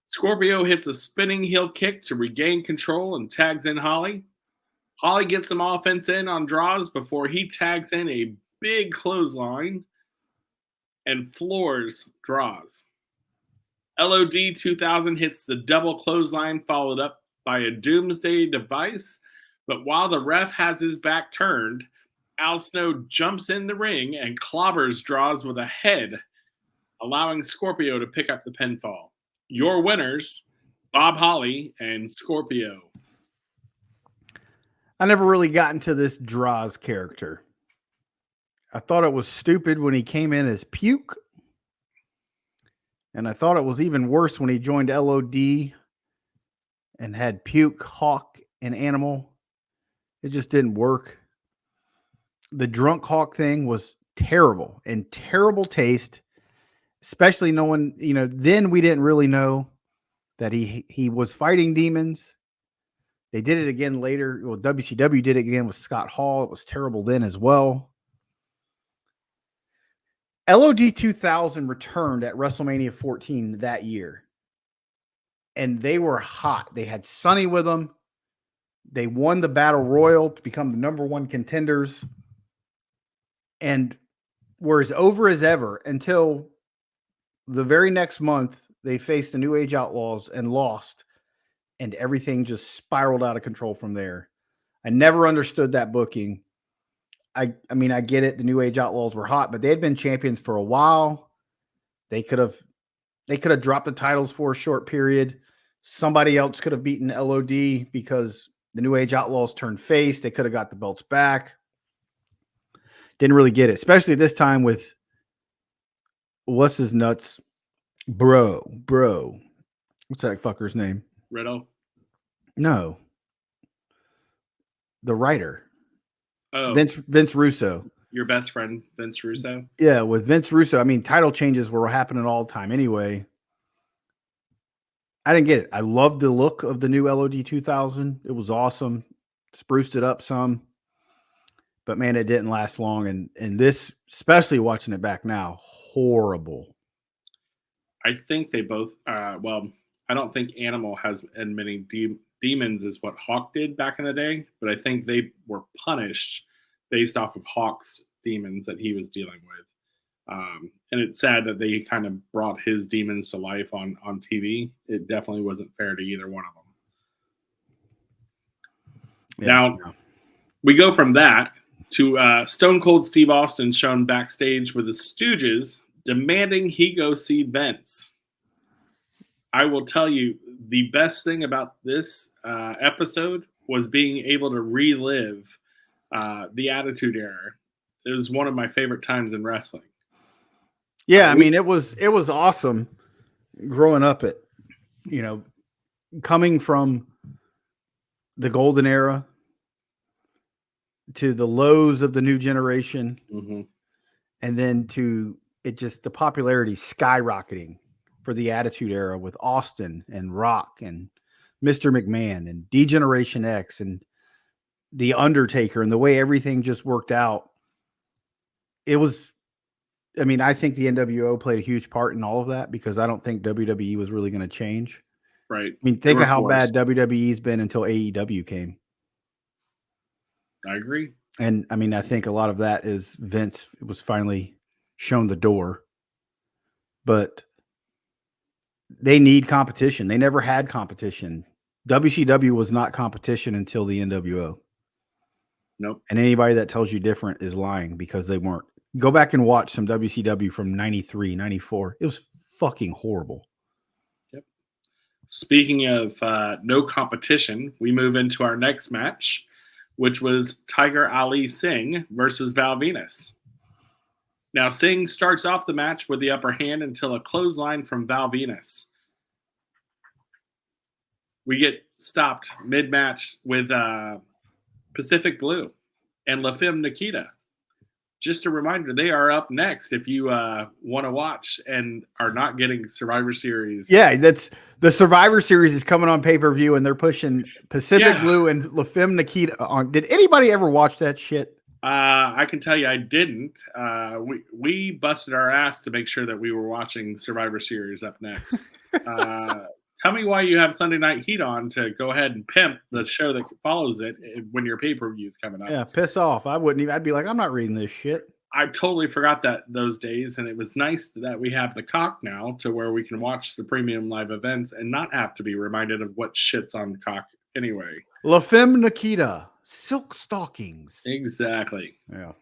Speaker 4: Scorpio hits a spinning heel kick to regain control and tags in Holly. Holly gets some offense in on Draws before he tags in a big clothesline and floors Draws. LOD 2000 hits the double clothesline followed up by a doomsday device, but while the ref has his back turned, Al Snow jumps in the ring and clobbers Draws with a head, allowing Scorpio to pick up the pinfall. Your winners, Bob Holly and Scorpio.
Speaker 2: I never really got into this Draws character. I thought it was stupid when he came in as Puke. And I thought it was even worse when he joined LOD and had Puke, Hawk, and Animal. It just didn't work. The drunk Hawk thing was terrible and terrible taste, especially knowing, then we didn't really know that he was fighting demons. They did it again later. Well, WCW did it again with Scott Hall. It was terrible then as well. LOD 2000 returned at WrestleMania 14 that year. And they were hot. They had Sonny with them. They won the Battle Royal to become the number one contenders. And were as over as ever until the very next month, they faced the New Age Outlaws and lost. And everything just spiraled out of control from there. I never understood that booking. I mean, I get it. The New Age Outlaws were hot, but they had been champions for a while. They could have dropped the titles for a short period. Somebody else could have beaten LOD because the New Age Outlaws turned face. They could have got the belts back. Didn't really get it, especially this time with what's his nuts, bro. What's that fucker's name?
Speaker 4: Riddle?
Speaker 2: No. The writer.
Speaker 4: Oh,
Speaker 2: Vince Russo.
Speaker 4: Your best friend, Vince Russo?
Speaker 2: Yeah, with Vince Russo. I mean, title changes were happening all the time anyway. I didn't get it. I loved the look of the new LOD 2000. It was awesome. Spruced it up some. But, man, it didn't last long. And this, especially watching it back now, horrible.
Speaker 4: I think they both, I don't think Animal has as many demons as what Hawk did back in the day, but I think they were punished based off of Hawk's demons that he was dealing with. And it's sad that they kind of brought his demons to life on TV. It definitely wasn't fair to either one of them. Yeah, we go from that to Stone Cold Steve Austin shown backstage with the Stooges demanding he go see Vince. I will tell you, the best thing about this episode was being able to relive the Attitude Era. It was one of my favorite times in wrestling.
Speaker 2: Yeah, I mean, it was awesome growing up coming from the golden era to the lows of the new generation, and then to the popularity skyrocketing for the Attitude Era with Austin and Rock and Mr. McMahon and D-Generation X and The Undertaker, and the way everything just worked out. It was, I think the NWO played a huge part in all of that because I don't think WWE was really going to change.
Speaker 4: Right.
Speaker 2: Think of how bad WWE's been until AEW came.
Speaker 4: I agree.
Speaker 2: And I think a lot of that is Vince was finally shown the door. But They need competition. They never had competition. WCW was not competition until the NWO.
Speaker 4: Nope.
Speaker 2: And anybody that tells you different is lying because they weren't. Go back and watch some WCW from 93, 94. It was fucking horrible.
Speaker 4: Yep. Speaking of no competition, we move into our next match, which was Tiger Ali Singh versus Val Venus. Now, Singh starts off the match with the upper hand until a clothesline from Val Venus. We get stopped mid-match with Pacific Blue and La Femme Nikita. Just a reminder, they are up next if you want to watch and are not getting Survivor Series.
Speaker 2: Yeah, that's the Survivor Series is coming on pay-per-view, and they're pushing Pacific Blue and La Femme Nikita on. Did anybody ever watch that shit?
Speaker 4: I can tell you I didn't. We busted our ass to make sure that we were watching Survivor Series up next. Tell me why you have Sunday Night Heat on to go ahead and pimp the show that follows it when your pay-per-view is coming up.
Speaker 2: Yeah, piss off. I wouldn't even. I'd be like, I'm not reading this shit.
Speaker 4: I totally forgot that those days, and it was nice that we have the cock now to where we can watch the premium live events and not have to be reminded of what shit's on the cock anyway.
Speaker 2: La Femme Nikita, silk stockings.
Speaker 4: Exactly.
Speaker 2: Yeah.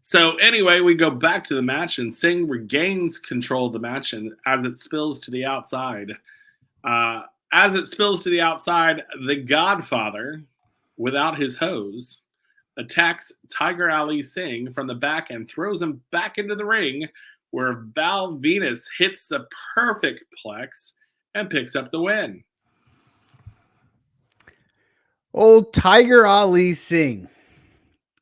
Speaker 4: So anyway, we go back to the match, and Singh regains control of the match, and as it spills to the outside, the Godfather, without his hose, attacks Tiger Ali Singh from the back and throws him back into the ring, where Val Venus hits the perfect plex and picks up the win.
Speaker 2: Old Tiger Ali Singh.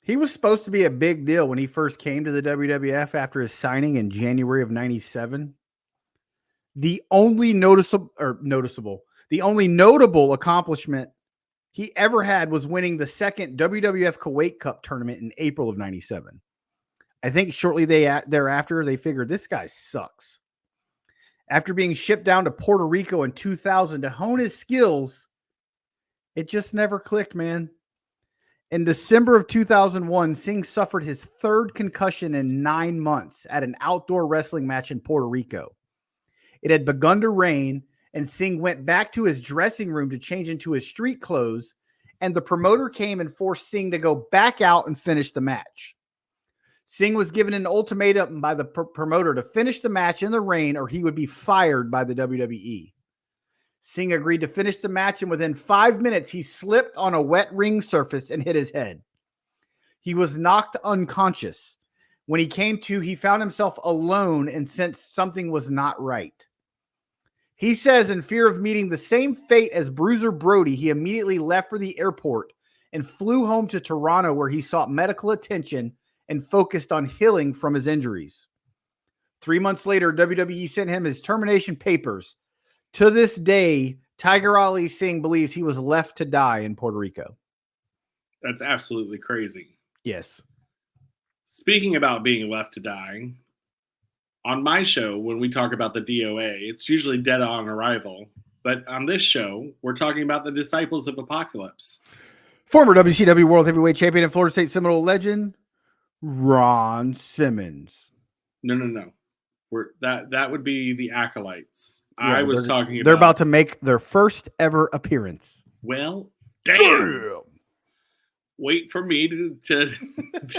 Speaker 2: He was supposed to be a big deal when he first came to the WWF after his signing in January of 97. The only notable accomplishment he ever had was winning the second WWF Kuwait Cup tournament in April of 97. I think shortly thereafter, they figured this guy sucks. After being shipped down to Puerto Rico in 2000 to hone his skills, it just never clicked, man. In December of 2001, Singh suffered his third concussion in 9 months at an outdoor wrestling match in Puerto Rico. It had begun to rain, and Singh went back to his dressing room to change into his street clothes, and the promoter came and forced Singh to go back out and finish the match. Singh was given an ultimatum by the promoter to finish the match in the rain or he would be fired by the WWE. Singh agreed to finish the match, and within 5 minutes, he slipped on a wet ring surface and hit his head. He was knocked unconscious. When he came to, he found himself alone and sensed something was not right. He says in fear of meeting the same fate as Bruiser Brody, he immediately left for the airport and flew home to Toronto, where he sought medical attention and focused on healing from his injuries. 3 months later, WWE sent him his termination papers. To this day, Tiger Ali Singh believes he was left to die in Puerto Rico.
Speaker 4: That's absolutely crazy.
Speaker 2: Yes.
Speaker 4: Speaking about being left to die, on my show, when we talk about the DOA, it's usually dead on arrival. But on this show, we're talking about the Disciples of Apocalypse.
Speaker 2: Former WCW World Heavyweight Champion and Florida State Seminole legend, Ron Simmons.
Speaker 4: No. That would be the Acolytes.
Speaker 2: Yeah,
Speaker 4: I was talking about...
Speaker 2: They're about to make their first ever appearance.
Speaker 4: Well, damn. Wait for me to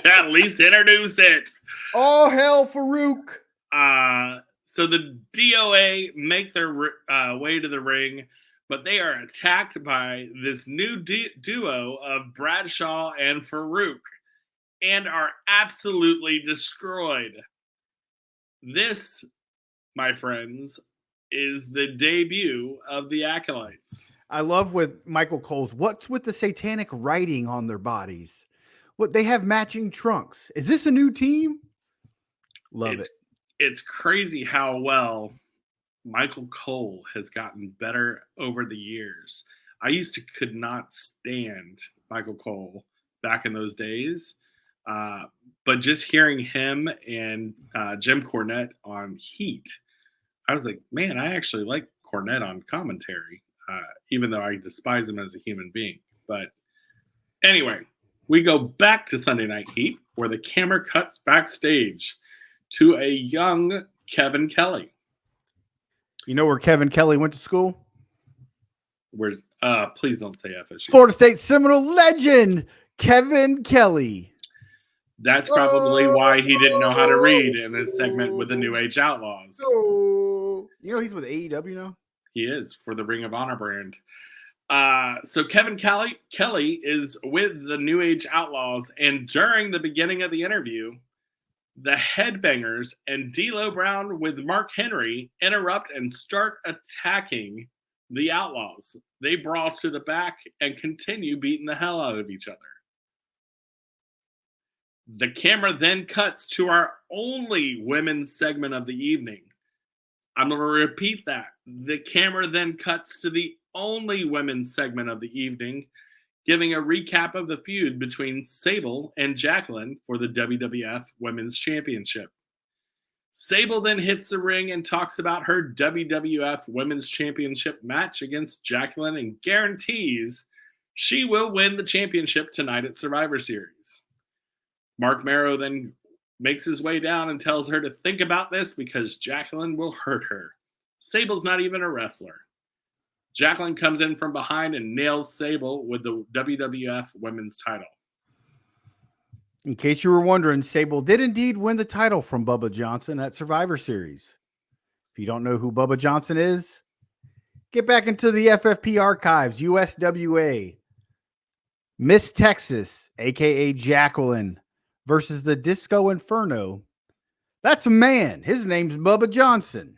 Speaker 4: at least introduce it.
Speaker 2: Oh, hell, Farouk.
Speaker 4: So the DOA make their way to the ring, but they are attacked by this new duo of Bradshaw and Farouk and are absolutely destroyed. This, my friends, is the debut of the Acolytes.
Speaker 2: I love with Michael Cole's, what's with the satanic writing on their bodies? What, they have matching trunks. Is this a new team? Love it.
Speaker 4: It's crazy how well Michael Cole has gotten better over the years. I could not stand Michael Cole back in those days. But just hearing him and Jim Cornette on Heat, I was like, man, I actually like Cornette on commentary, even though I despise him as a human being. But anyway, we go back to Sunday Night Heat, where the camera cuts backstage to a young Kevin Kelly.
Speaker 2: You know where Kevin Kelly went to school?
Speaker 4: Where's please don't say FSU.
Speaker 2: Florida State Seminole legend, Kevin Kelly.
Speaker 4: That's probably why he didn't know how to read in this segment with the New Age Outlaws.
Speaker 2: You know he's with AEW now?
Speaker 4: He is for the Ring of Honor brand. So Kevin Kelly is with the New Age Outlaws, and during the beginning of the interview, the Headbangers and D'Lo Brown with Mark Henry interrupt and start attacking the Outlaws. They brawl to the back and continue beating the hell out of each other. The camera then cuts to our only women's segment of the evening. I'm going to repeat that. The camera then cuts to the only women's segment of the evening, giving a recap of the feud between Sable and Jacqueline for the WWF Women's Championship. Sable then hits the ring and talks about her WWF Women's Championship match against Jacqueline and guarantees she will win the championship tonight at Survivor Series. Mark Marrow then makes his way down and tells her to think about this because Jacqueline will hurt her. Sable's not even a wrestler. Jacqueline comes in from behind and nails Sable with the WWF Women's title.
Speaker 2: In case you were wondering, Sable did indeed win the title from Bubba Johnson at Survivor Series. If you don't know who Bubba Johnson is, get back into the FFP archives, USWA. Miss Texas, a.k.a. Jacqueline, versus the Disco Inferno. That's a man. His name's Bubba Johnson.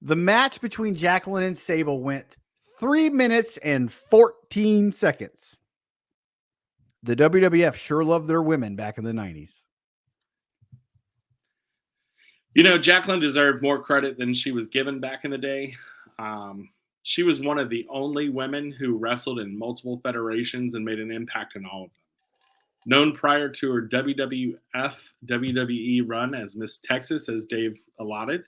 Speaker 2: The match between Jacqueline and Sable went 3 minutes and 14 seconds. The WWF sure loved their women back in the 90s.
Speaker 4: You know, Jacqueline deserved more credit than she was given back in the day. She was one of the only women who wrestled in multiple federations and made an impact in all of them. Known prior to her WWF WWE run as Miss Texas, as Dave allotted,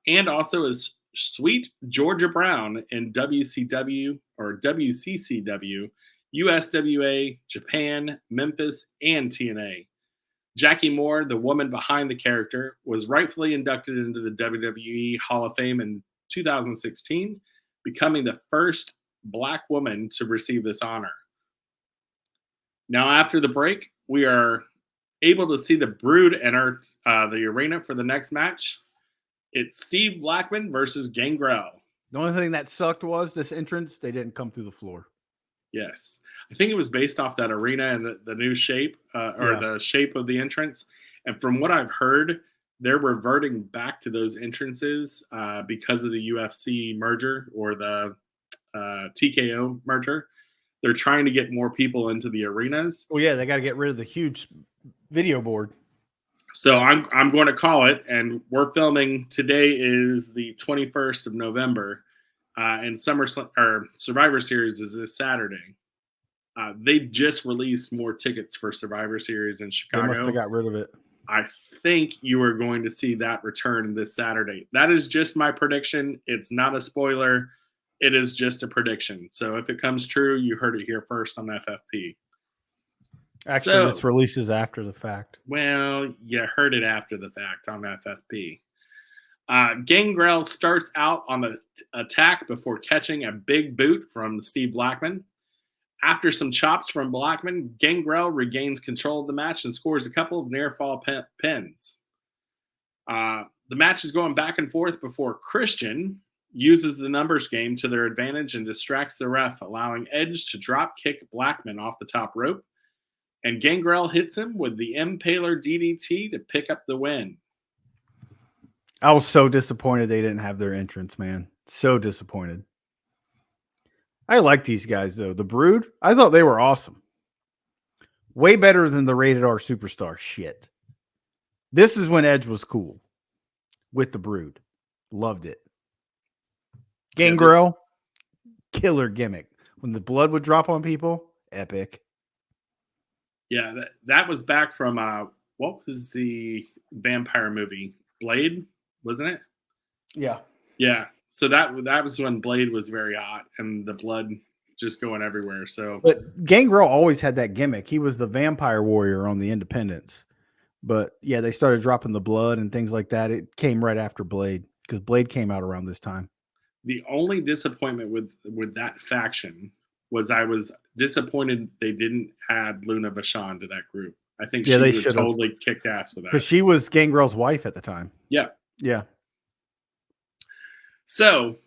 Speaker 4: and also as Sweet Georgia Brown in WCW or WCCW, USWA, Japan, Memphis, and TNA. Jackie Moore, the woman behind the character, was rightfully inducted into the WWE Hall of Fame in 2016, becoming the first Black woman to receive this honor. Now, after the break, we are able to see the Brood enter the arena for the next match. It's Steve Blackman versus Gangrel.
Speaker 2: The only thing that sucked was this entrance, they didn't come through the floor.
Speaker 4: Yes. I think it was based off that arena and the new shape the shape of the entrance. And from what I've heard, they're reverting back to those entrances because of the UFC merger or the TKO merger. They're trying to get more people into the arenas.
Speaker 2: Well, yeah, they got to get rid of the huge video board.
Speaker 4: So I'm going to call it, and we're filming. Today is the 21st of November, and Survivor Series is this Saturday. They just released more tickets for Survivor Series in Chicago.
Speaker 2: They must have got rid of it.
Speaker 4: I think you are going to see that return this Saturday. That is just my prediction. It's not a spoiler. It is just a prediction. So if it comes true, you heard it here first on FFP.
Speaker 2: Actually, this releases after the fact.
Speaker 4: Well, you heard it after the fact on FFP. Gangrel starts out on the attack before catching a big boot from Steve Blackman. After some chops from Blackman, Gangrel regains control of the match and scores a couple of near-fall pins. The match is going back and forth before Christian uses the numbers game to their advantage and distracts the ref, allowing Edge to drop kick Blackman off the top rope. And Gangrel hits him with the Impaler DDT to pick up the win.
Speaker 2: I was so disappointed they didn't have their entrance, man. So disappointed. I like these guys, though. The Brood, I thought they were awesome. Way better than the Rated R Superstar shit. This is when Edge was cool with the Brood. Loved it. Gangrel, killer gimmick. When the blood would drop on people, epic.
Speaker 4: Yeah, that was back from, what was the vampire movie? Blade, wasn't it?
Speaker 2: Yeah.
Speaker 4: Yeah. So that was when Blade was very hot and the blood just going everywhere. So,
Speaker 2: but Gangrel always had that gimmick. He was the vampire warrior on the Independents. But yeah, they started dropping the blood and things like that. It came right after Blade. because Blade came out around this time.
Speaker 4: The only disappointment with that faction was I was disappointed they didn't add Luna Vachon to that group. I think
Speaker 2: Yeah,
Speaker 4: she
Speaker 2: they
Speaker 4: would have
Speaker 2: should've.
Speaker 4: totally kicked ass with
Speaker 2: Because
Speaker 4: that.
Speaker 2: she was Gangrel's wife at the time.
Speaker 4: Yeah.
Speaker 2: Yeah.
Speaker 4: So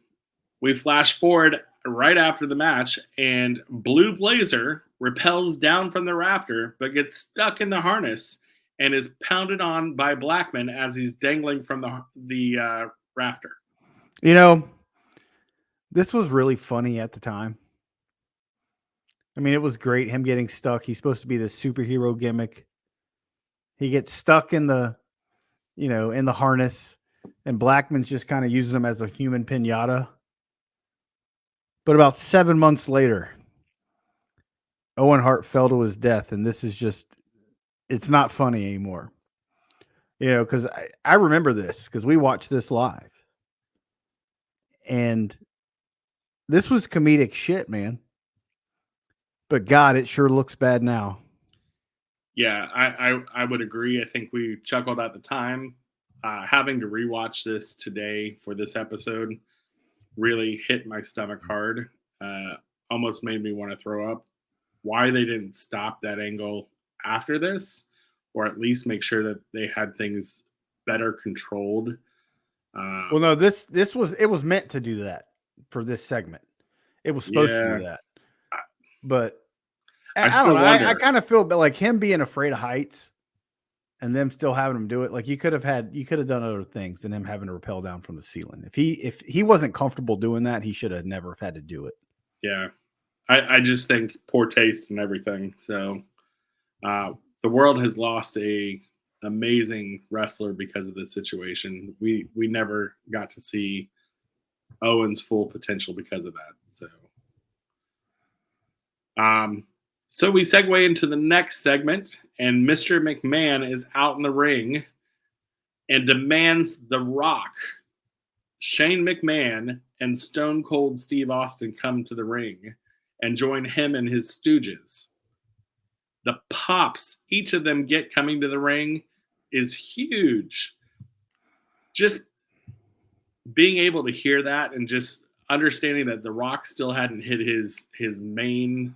Speaker 4: we flash forward right after the match, and Blue Blazer rappels down from the rafter, but gets stuck in the harness and is pounded on by Blackman as he's dangling from the rafter.
Speaker 2: You know, this was really funny at the time. I mean, it was great, him getting stuck. He's supposed to be this superhero gimmick. He gets stuck in the, in the harness, and Blackman's just kind of using him as a human pinata. But about 7 months later, Owen Hart fell to his death, and this is just, it's not funny anymore. Because I remember this, because we watched this live. And this was comedic shit, man. But God, it sure looks bad now.
Speaker 4: Yeah, I would agree. I think we chuckled at the time. Having to rewatch this today for this episode really hit my stomach hard. Almost made me want to throw up. Why they didn't stop that angle after this, or at least make sure that they had things better controlled.
Speaker 2: Well, no, it was meant to do that for this segment. It was supposed to do that. But I don't know. I kind of feel like him being afraid of heights and them still having him do it. Like you could have done other things than him having to rappel down from the ceiling. If he wasn't comfortable doing that, he should have never had to do it.
Speaker 4: Yeah. I just think poor taste and everything. So the world has lost a amazing wrestler because of this situation. We never got to see Owen's full potential because of that. So we segue into the next segment, and Mr. McMahon is out in the ring and demands The Rock, Shane McMahon, and Stone Cold Steve Austin come to the ring and join him and his stooges. The pops each of them get coming to the ring is huge. Just being able to hear that and just understanding that The Rock still hadn't hit his main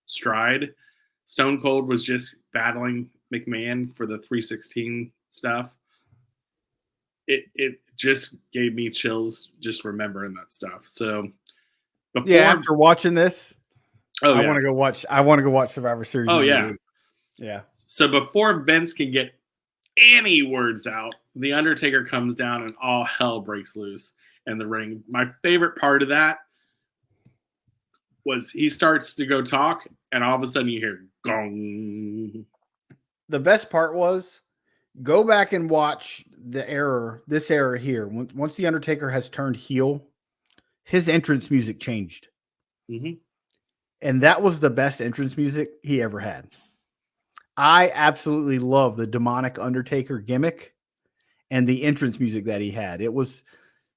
Speaker 4: stride. Stone Cold was just battling McMahon for the 316 stuff. It just gave me chills just remembering that stuff. So
Speaker 2: after watching this, I
Speaker 4: yeah.
Speaker 2: want to go watch Survivor Series.
Speaker 4: Oh yeah.
Speaker 2: Yeah.
Speaker 4: So before Vince can get any words out, The Undertaker comes down and all hell breaks loose in the ring. My favorite part of that was he starts to go talk, and all of a sudden you hear gong.
Speaker 2: The best part was go back and watch this era here. Once The Undertaker has turned heel, his entrance music changed.
Speaker 4: Mm-hmm.
Speaker 2: And that was the best entrance music he ever had. I absolutely love the demonic Undertaker gimmick and the entrance music that he had. It was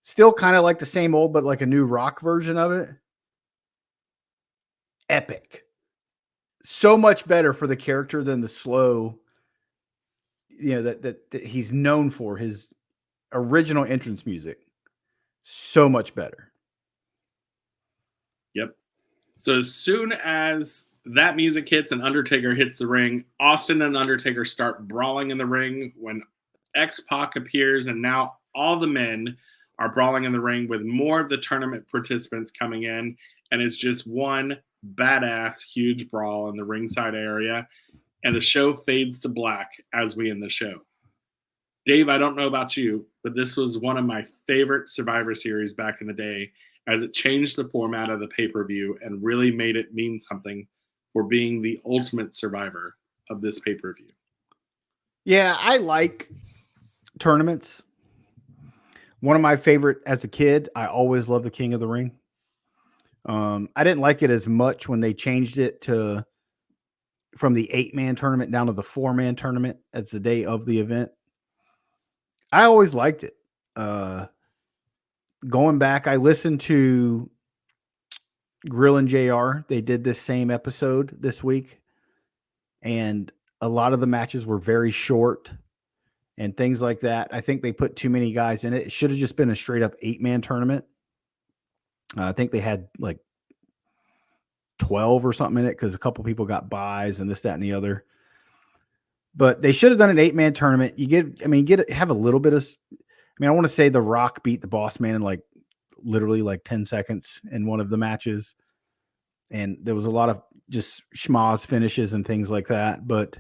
Speaker 2: still kind of like the same old, but like a new rock version of it. Epic. So much better for the character than the slow, that he's known for, his original entrance music. So much better.
Speaker 4: Yep. So as soon as that music hits and Undertaker hits the ring, Austin and Undertaker start brawling in the ring when X-Pac appears, and now all the men are brawling in the ring with more of the tournament participants coming in, and it's just one badass huge brawl in the ringside area, and the show fades to black as we end the show. Dave, I don't know about you, but this was one of my favorite Survivor Series back in the day, as it changed the format of the pay-per-view and really made it mean something for being the ultimate survivor of this pay-per-view.
Speaker 2: Yeah, I like tournaments. One of my favorite as a kid, I always loved the King of the Ring. I didn't like it as much when they changed it from the 8-man tournament down to the 4-man tournament as the day of the event. I always liked it. Going back, I listened to Grill and JR. They did this same episode this week, and a lot of the matches were very short. and things like that. I think they put too many guys in it. It should have just been a straight up 8-man tournament. I think they had like 12 or something in it because a couple people got buys and this, that, and the other. But they should have done an 8-man tournament. Have a little bit of. I want to say The Rock beat the Boss Man in like literally like 10 seconds in one of the matches, and there was a lot of just schmoz finishes and things like that. But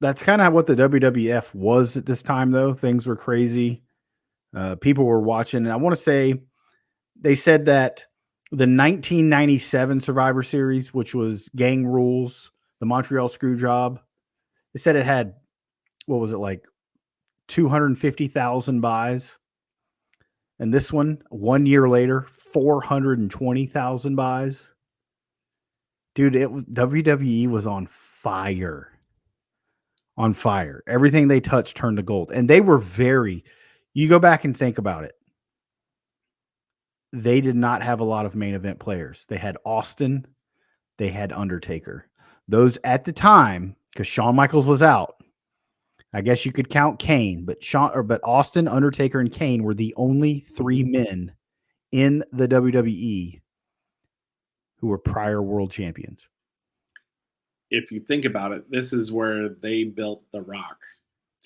Speaker 2: that's kind of what the WWF was at this time, though. Things were crazy. People were watching, and I want to say they said that the 1997 Survivor Series, which was Gang Rules, the Montreal Screwjob, they said it had, what was it, like 250,000 buys. And this one, 1 year later, 420,000 buys. Dude, WWE was on fire. On fire. Everything they touched turned to gold. And they were you go back and think about it. They did not have a lot of main event players. They had Austin. They had Undertaker. Those at the time, because Shawn Michaels was out, I guess you could count Kane, but Austin, Undertaker, and Kane were the only 3 men in the WWE who were prior world champions.
Speaker 4: If you think about it, this is where they built The Rock.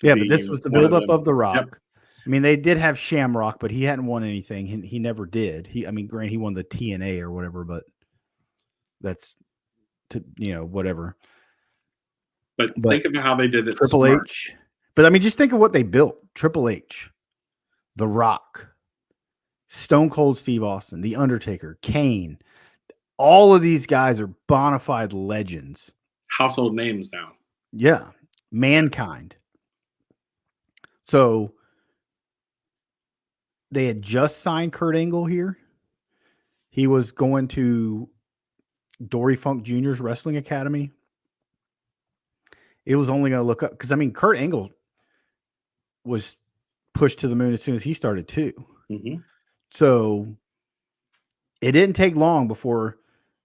Speaker 2: Yeah, but this was the buildup of The Rock.
Speaker 4: Yep.
Speaker 2: I mean, they did have Shamrock, but he hadn't won anything. He never did. Granted, he won the TNA or whatever, but that's whatever.
Speaker 4: But think of how they did it.
Speaker 2: Triple H. But just think of what they built. Triple H, The Rock, Stone Cold Steve Austin, The Undertaker, Kane. All of these guys are bona fide legends.
Speaker 4: Household names now.
Speaker 2: Yeah. Mankind. So they had just signed Kurt Angle here. He was going to Dory Funk Jr.'s Wrestling Academy. It was only going to look up because Kurt Angle was pushed to the moon as soon as he started too.
Speaker 4: Mm-hmm.
Speaker 2: So it didn't take long before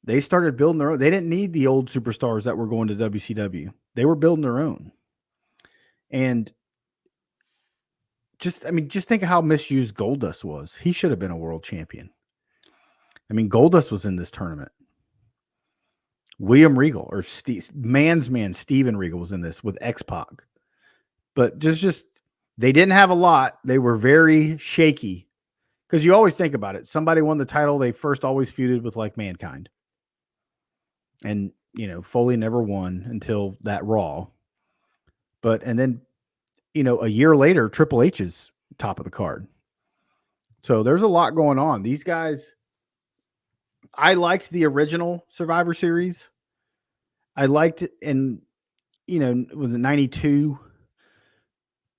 Speaker 2: they started building their own. They didn't need the old superstars that were going to WCW. They were building their own. And just think of how misused Goldust was. He should have been a world champion. Goldust was in this tournament. William Regal or Man's Man Steven Regal was in this with X-Pac. But just they didn't have a lot. They were very shaky. Because you always think about it. Somebody won the title. They first always feuded with like Mankind. And, Foley never won until that Raw. And then, a year later, Triple H is top of the card. So there's a lot going on. These guys, I liked the original Survivor Series. I liked it was it 92?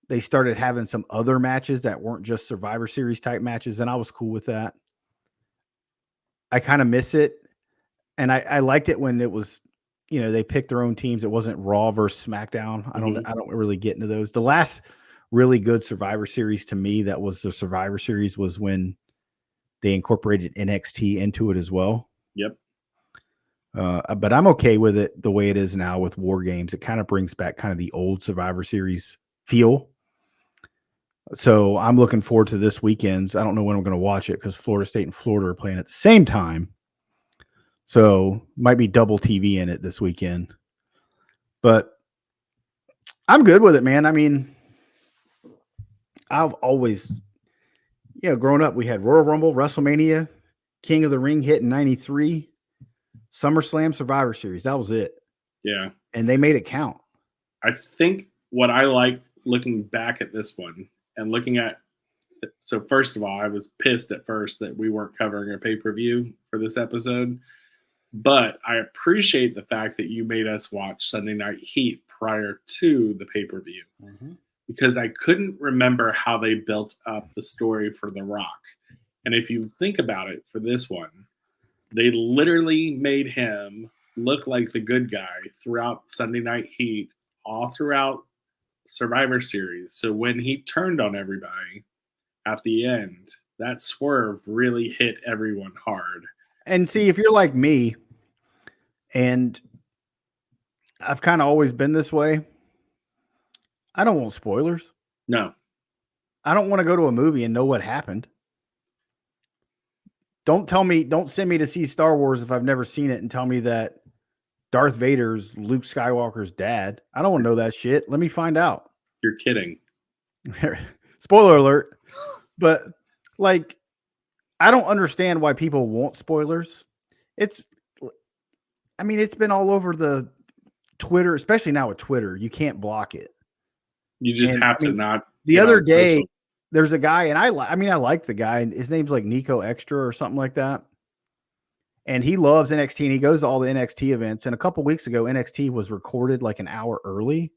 Speaker 2: They started having some other matches that weren't just Survivor Series type matches, and I was cool with that. I kind of miss it. And I liked it when it was, they picked their own teams. It wasn't Raw versus SmackDown. I don't really get into those. The last really good Survivor Series to me that was the Survivor Series was when they incorporated NXT into it as well.
Speaker 4: Yep.
Speaker 2: But I'm okay with it the way it is now with War Games. It kind of brings back kind of the old Survivor Series feel. So I'm looking forward to this weekend's. I don't know when I'm going to watch it because Florida State and Florida are playing at the same time. So might be double TV in it this weekend. But I'm good with it, man. I've always, growing up, we had Royal Rumble, WrestleMania, King of the Ring hit in 93, SummerSlam, Survivor Series. That was it.
Speaker 4: Yeah.
Speaker 2: And they made it count.
Speaker 4: I think what I like looking back at this one and looking at, so first of all, I was pissed at first that we weren't covering a pay-per-view for this episode, but I appreciate the fact that you made us watch Sunday Night Heat prior to the pay-per-view because I couldn't remember how they built up the story for The Rock. And if you think about it for this one, they literally made him look like the good guy throughout Sunday Night Heat, all throughout Survivor Series. So when he turned on everybody at the end, that swerve really hit everyone hard.
Speaker 2: And see, if you're like me, and I've kind of always been this way, I don't want spoilers.
Speaker 4: No.
Speaker 2: I don't want to go to a movie and know what happened. Don't send me to see Star Wars if I've never seen it and tell me that Darth Vader's Luke Skywalker's dad. I don't want to know that shit. Let me find out.
Speaker 4: You're kidding.
Speaker 2: Spoiler alert. But like, I don't understand why people want spoilers. It's been all over the Twitter, especially now with Twitter. You can't block it.
Speaker 4: You just have to not.
Speaker 2: The other day, there's a guy, and I like the guy. His name's like Nico Extra or something like that. And he loves NXT, and he goes to all the NXT events. And a couple weeks ago, NXT was recorded like an hour early.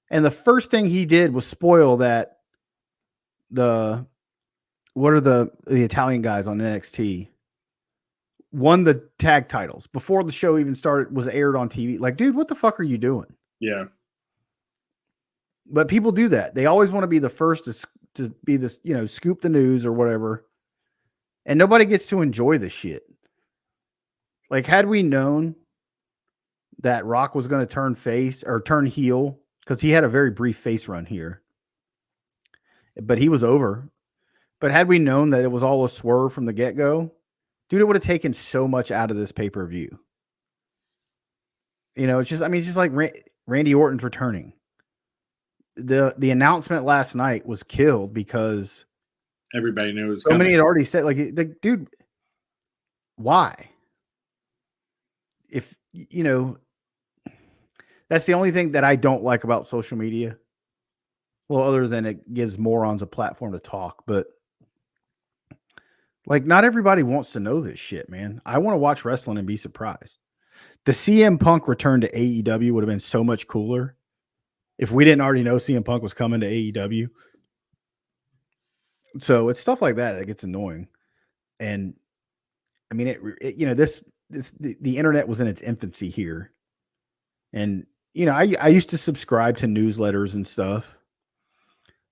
Speaker 2: And the first thing he did was spoil that what are the Italian guys on NXT won the tag titles before the show even started, was aired on TV. Like, dude, what the fuck are you doing?
Speaker 4: Yeah.
Speaker 2: But people do that. They always want to be the first to be this, scoop the news or whatever. And nobody gets to enjoy the shit. Like, had we known that Rock was going to turn face or turn heel, because he had a very brief face run here, but he was over. But had we known that it was all a swerve from the get-go, dude, it would have taken so much out of this pay-per-view. It's just like Randy Orton's returning. The announcement last night was killed because
Speaker 4: everybody knew it was
Speaker 2: so
Speaker 4: coming.
Speaker 2: many had already said, like, dude, why? If that's the only thing that I don't like about social media. Well, other than it gives morons a platform to talk, but like, not everybody wants to know this shit, man. I want to watch wrestling and be surprised. The CM Punk return to AEW would have been so much cooler if we didn't already know CM Punk was coming to AEW. So it's stuff like that gets annoying. And I mean, the internet was in its infancy here. And, I used to subscribe to newsletters and stuff.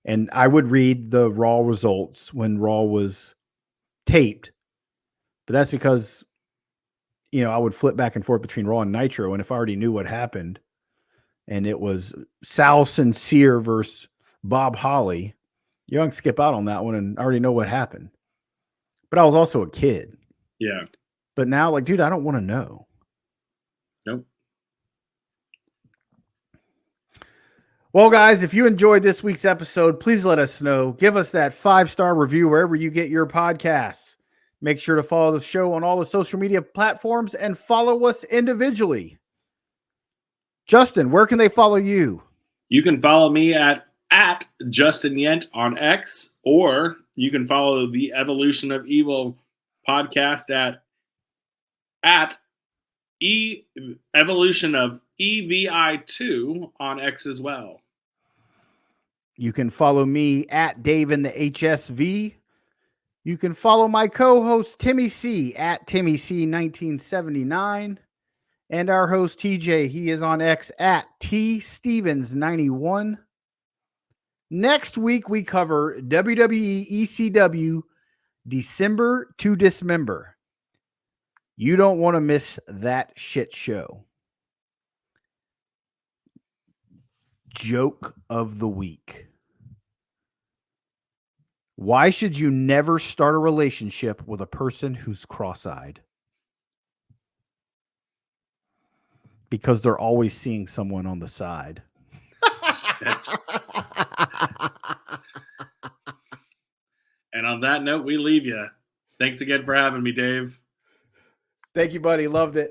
Speaker 2: And I would read the Raw results when Raw was taped. But that's because, I would flip back and forth between Raw and Nitro. And if I already knew what happened and it was Sal Sincere versus Bob Holly, you don't skip out on that one and already know what happened. But I was also a kid.
Speaker 4: Yeah.
Speaker 2: But now, like, dude, I don't want to know.
Speaker 4: Nope.
Speaker 2: Well, guys, if you enjoyed this week's episode, please let us know. Give us that 5-star review wherever you get your podcasts. Make sure to follow the show on all the social media platforms and follow us individually. Justin, where can they follow you?
Speaker 4: You can follow me at Justin Yent on X, or you can follow the Evolution of Evil podcast at Evolution of EVI2 on X as well.
Speaker 2: You can follow me at Dave in the HSV. You can follow my co-host Timmy C at Timmy C 1979. And our host TJ, he is on X at T Stevens 91. Next week we cover WWE ECW December to Dismember. You don't want to miss that shit show. Joke of the week. Why should you never start a relationship with a person who's cross-eyed? Because they're always seeing someone on the side.
Speaker 4: And on that note, we leave you. Thanks again for having me, Dave.
Speaker 2: Thank you, buddy. Loved it.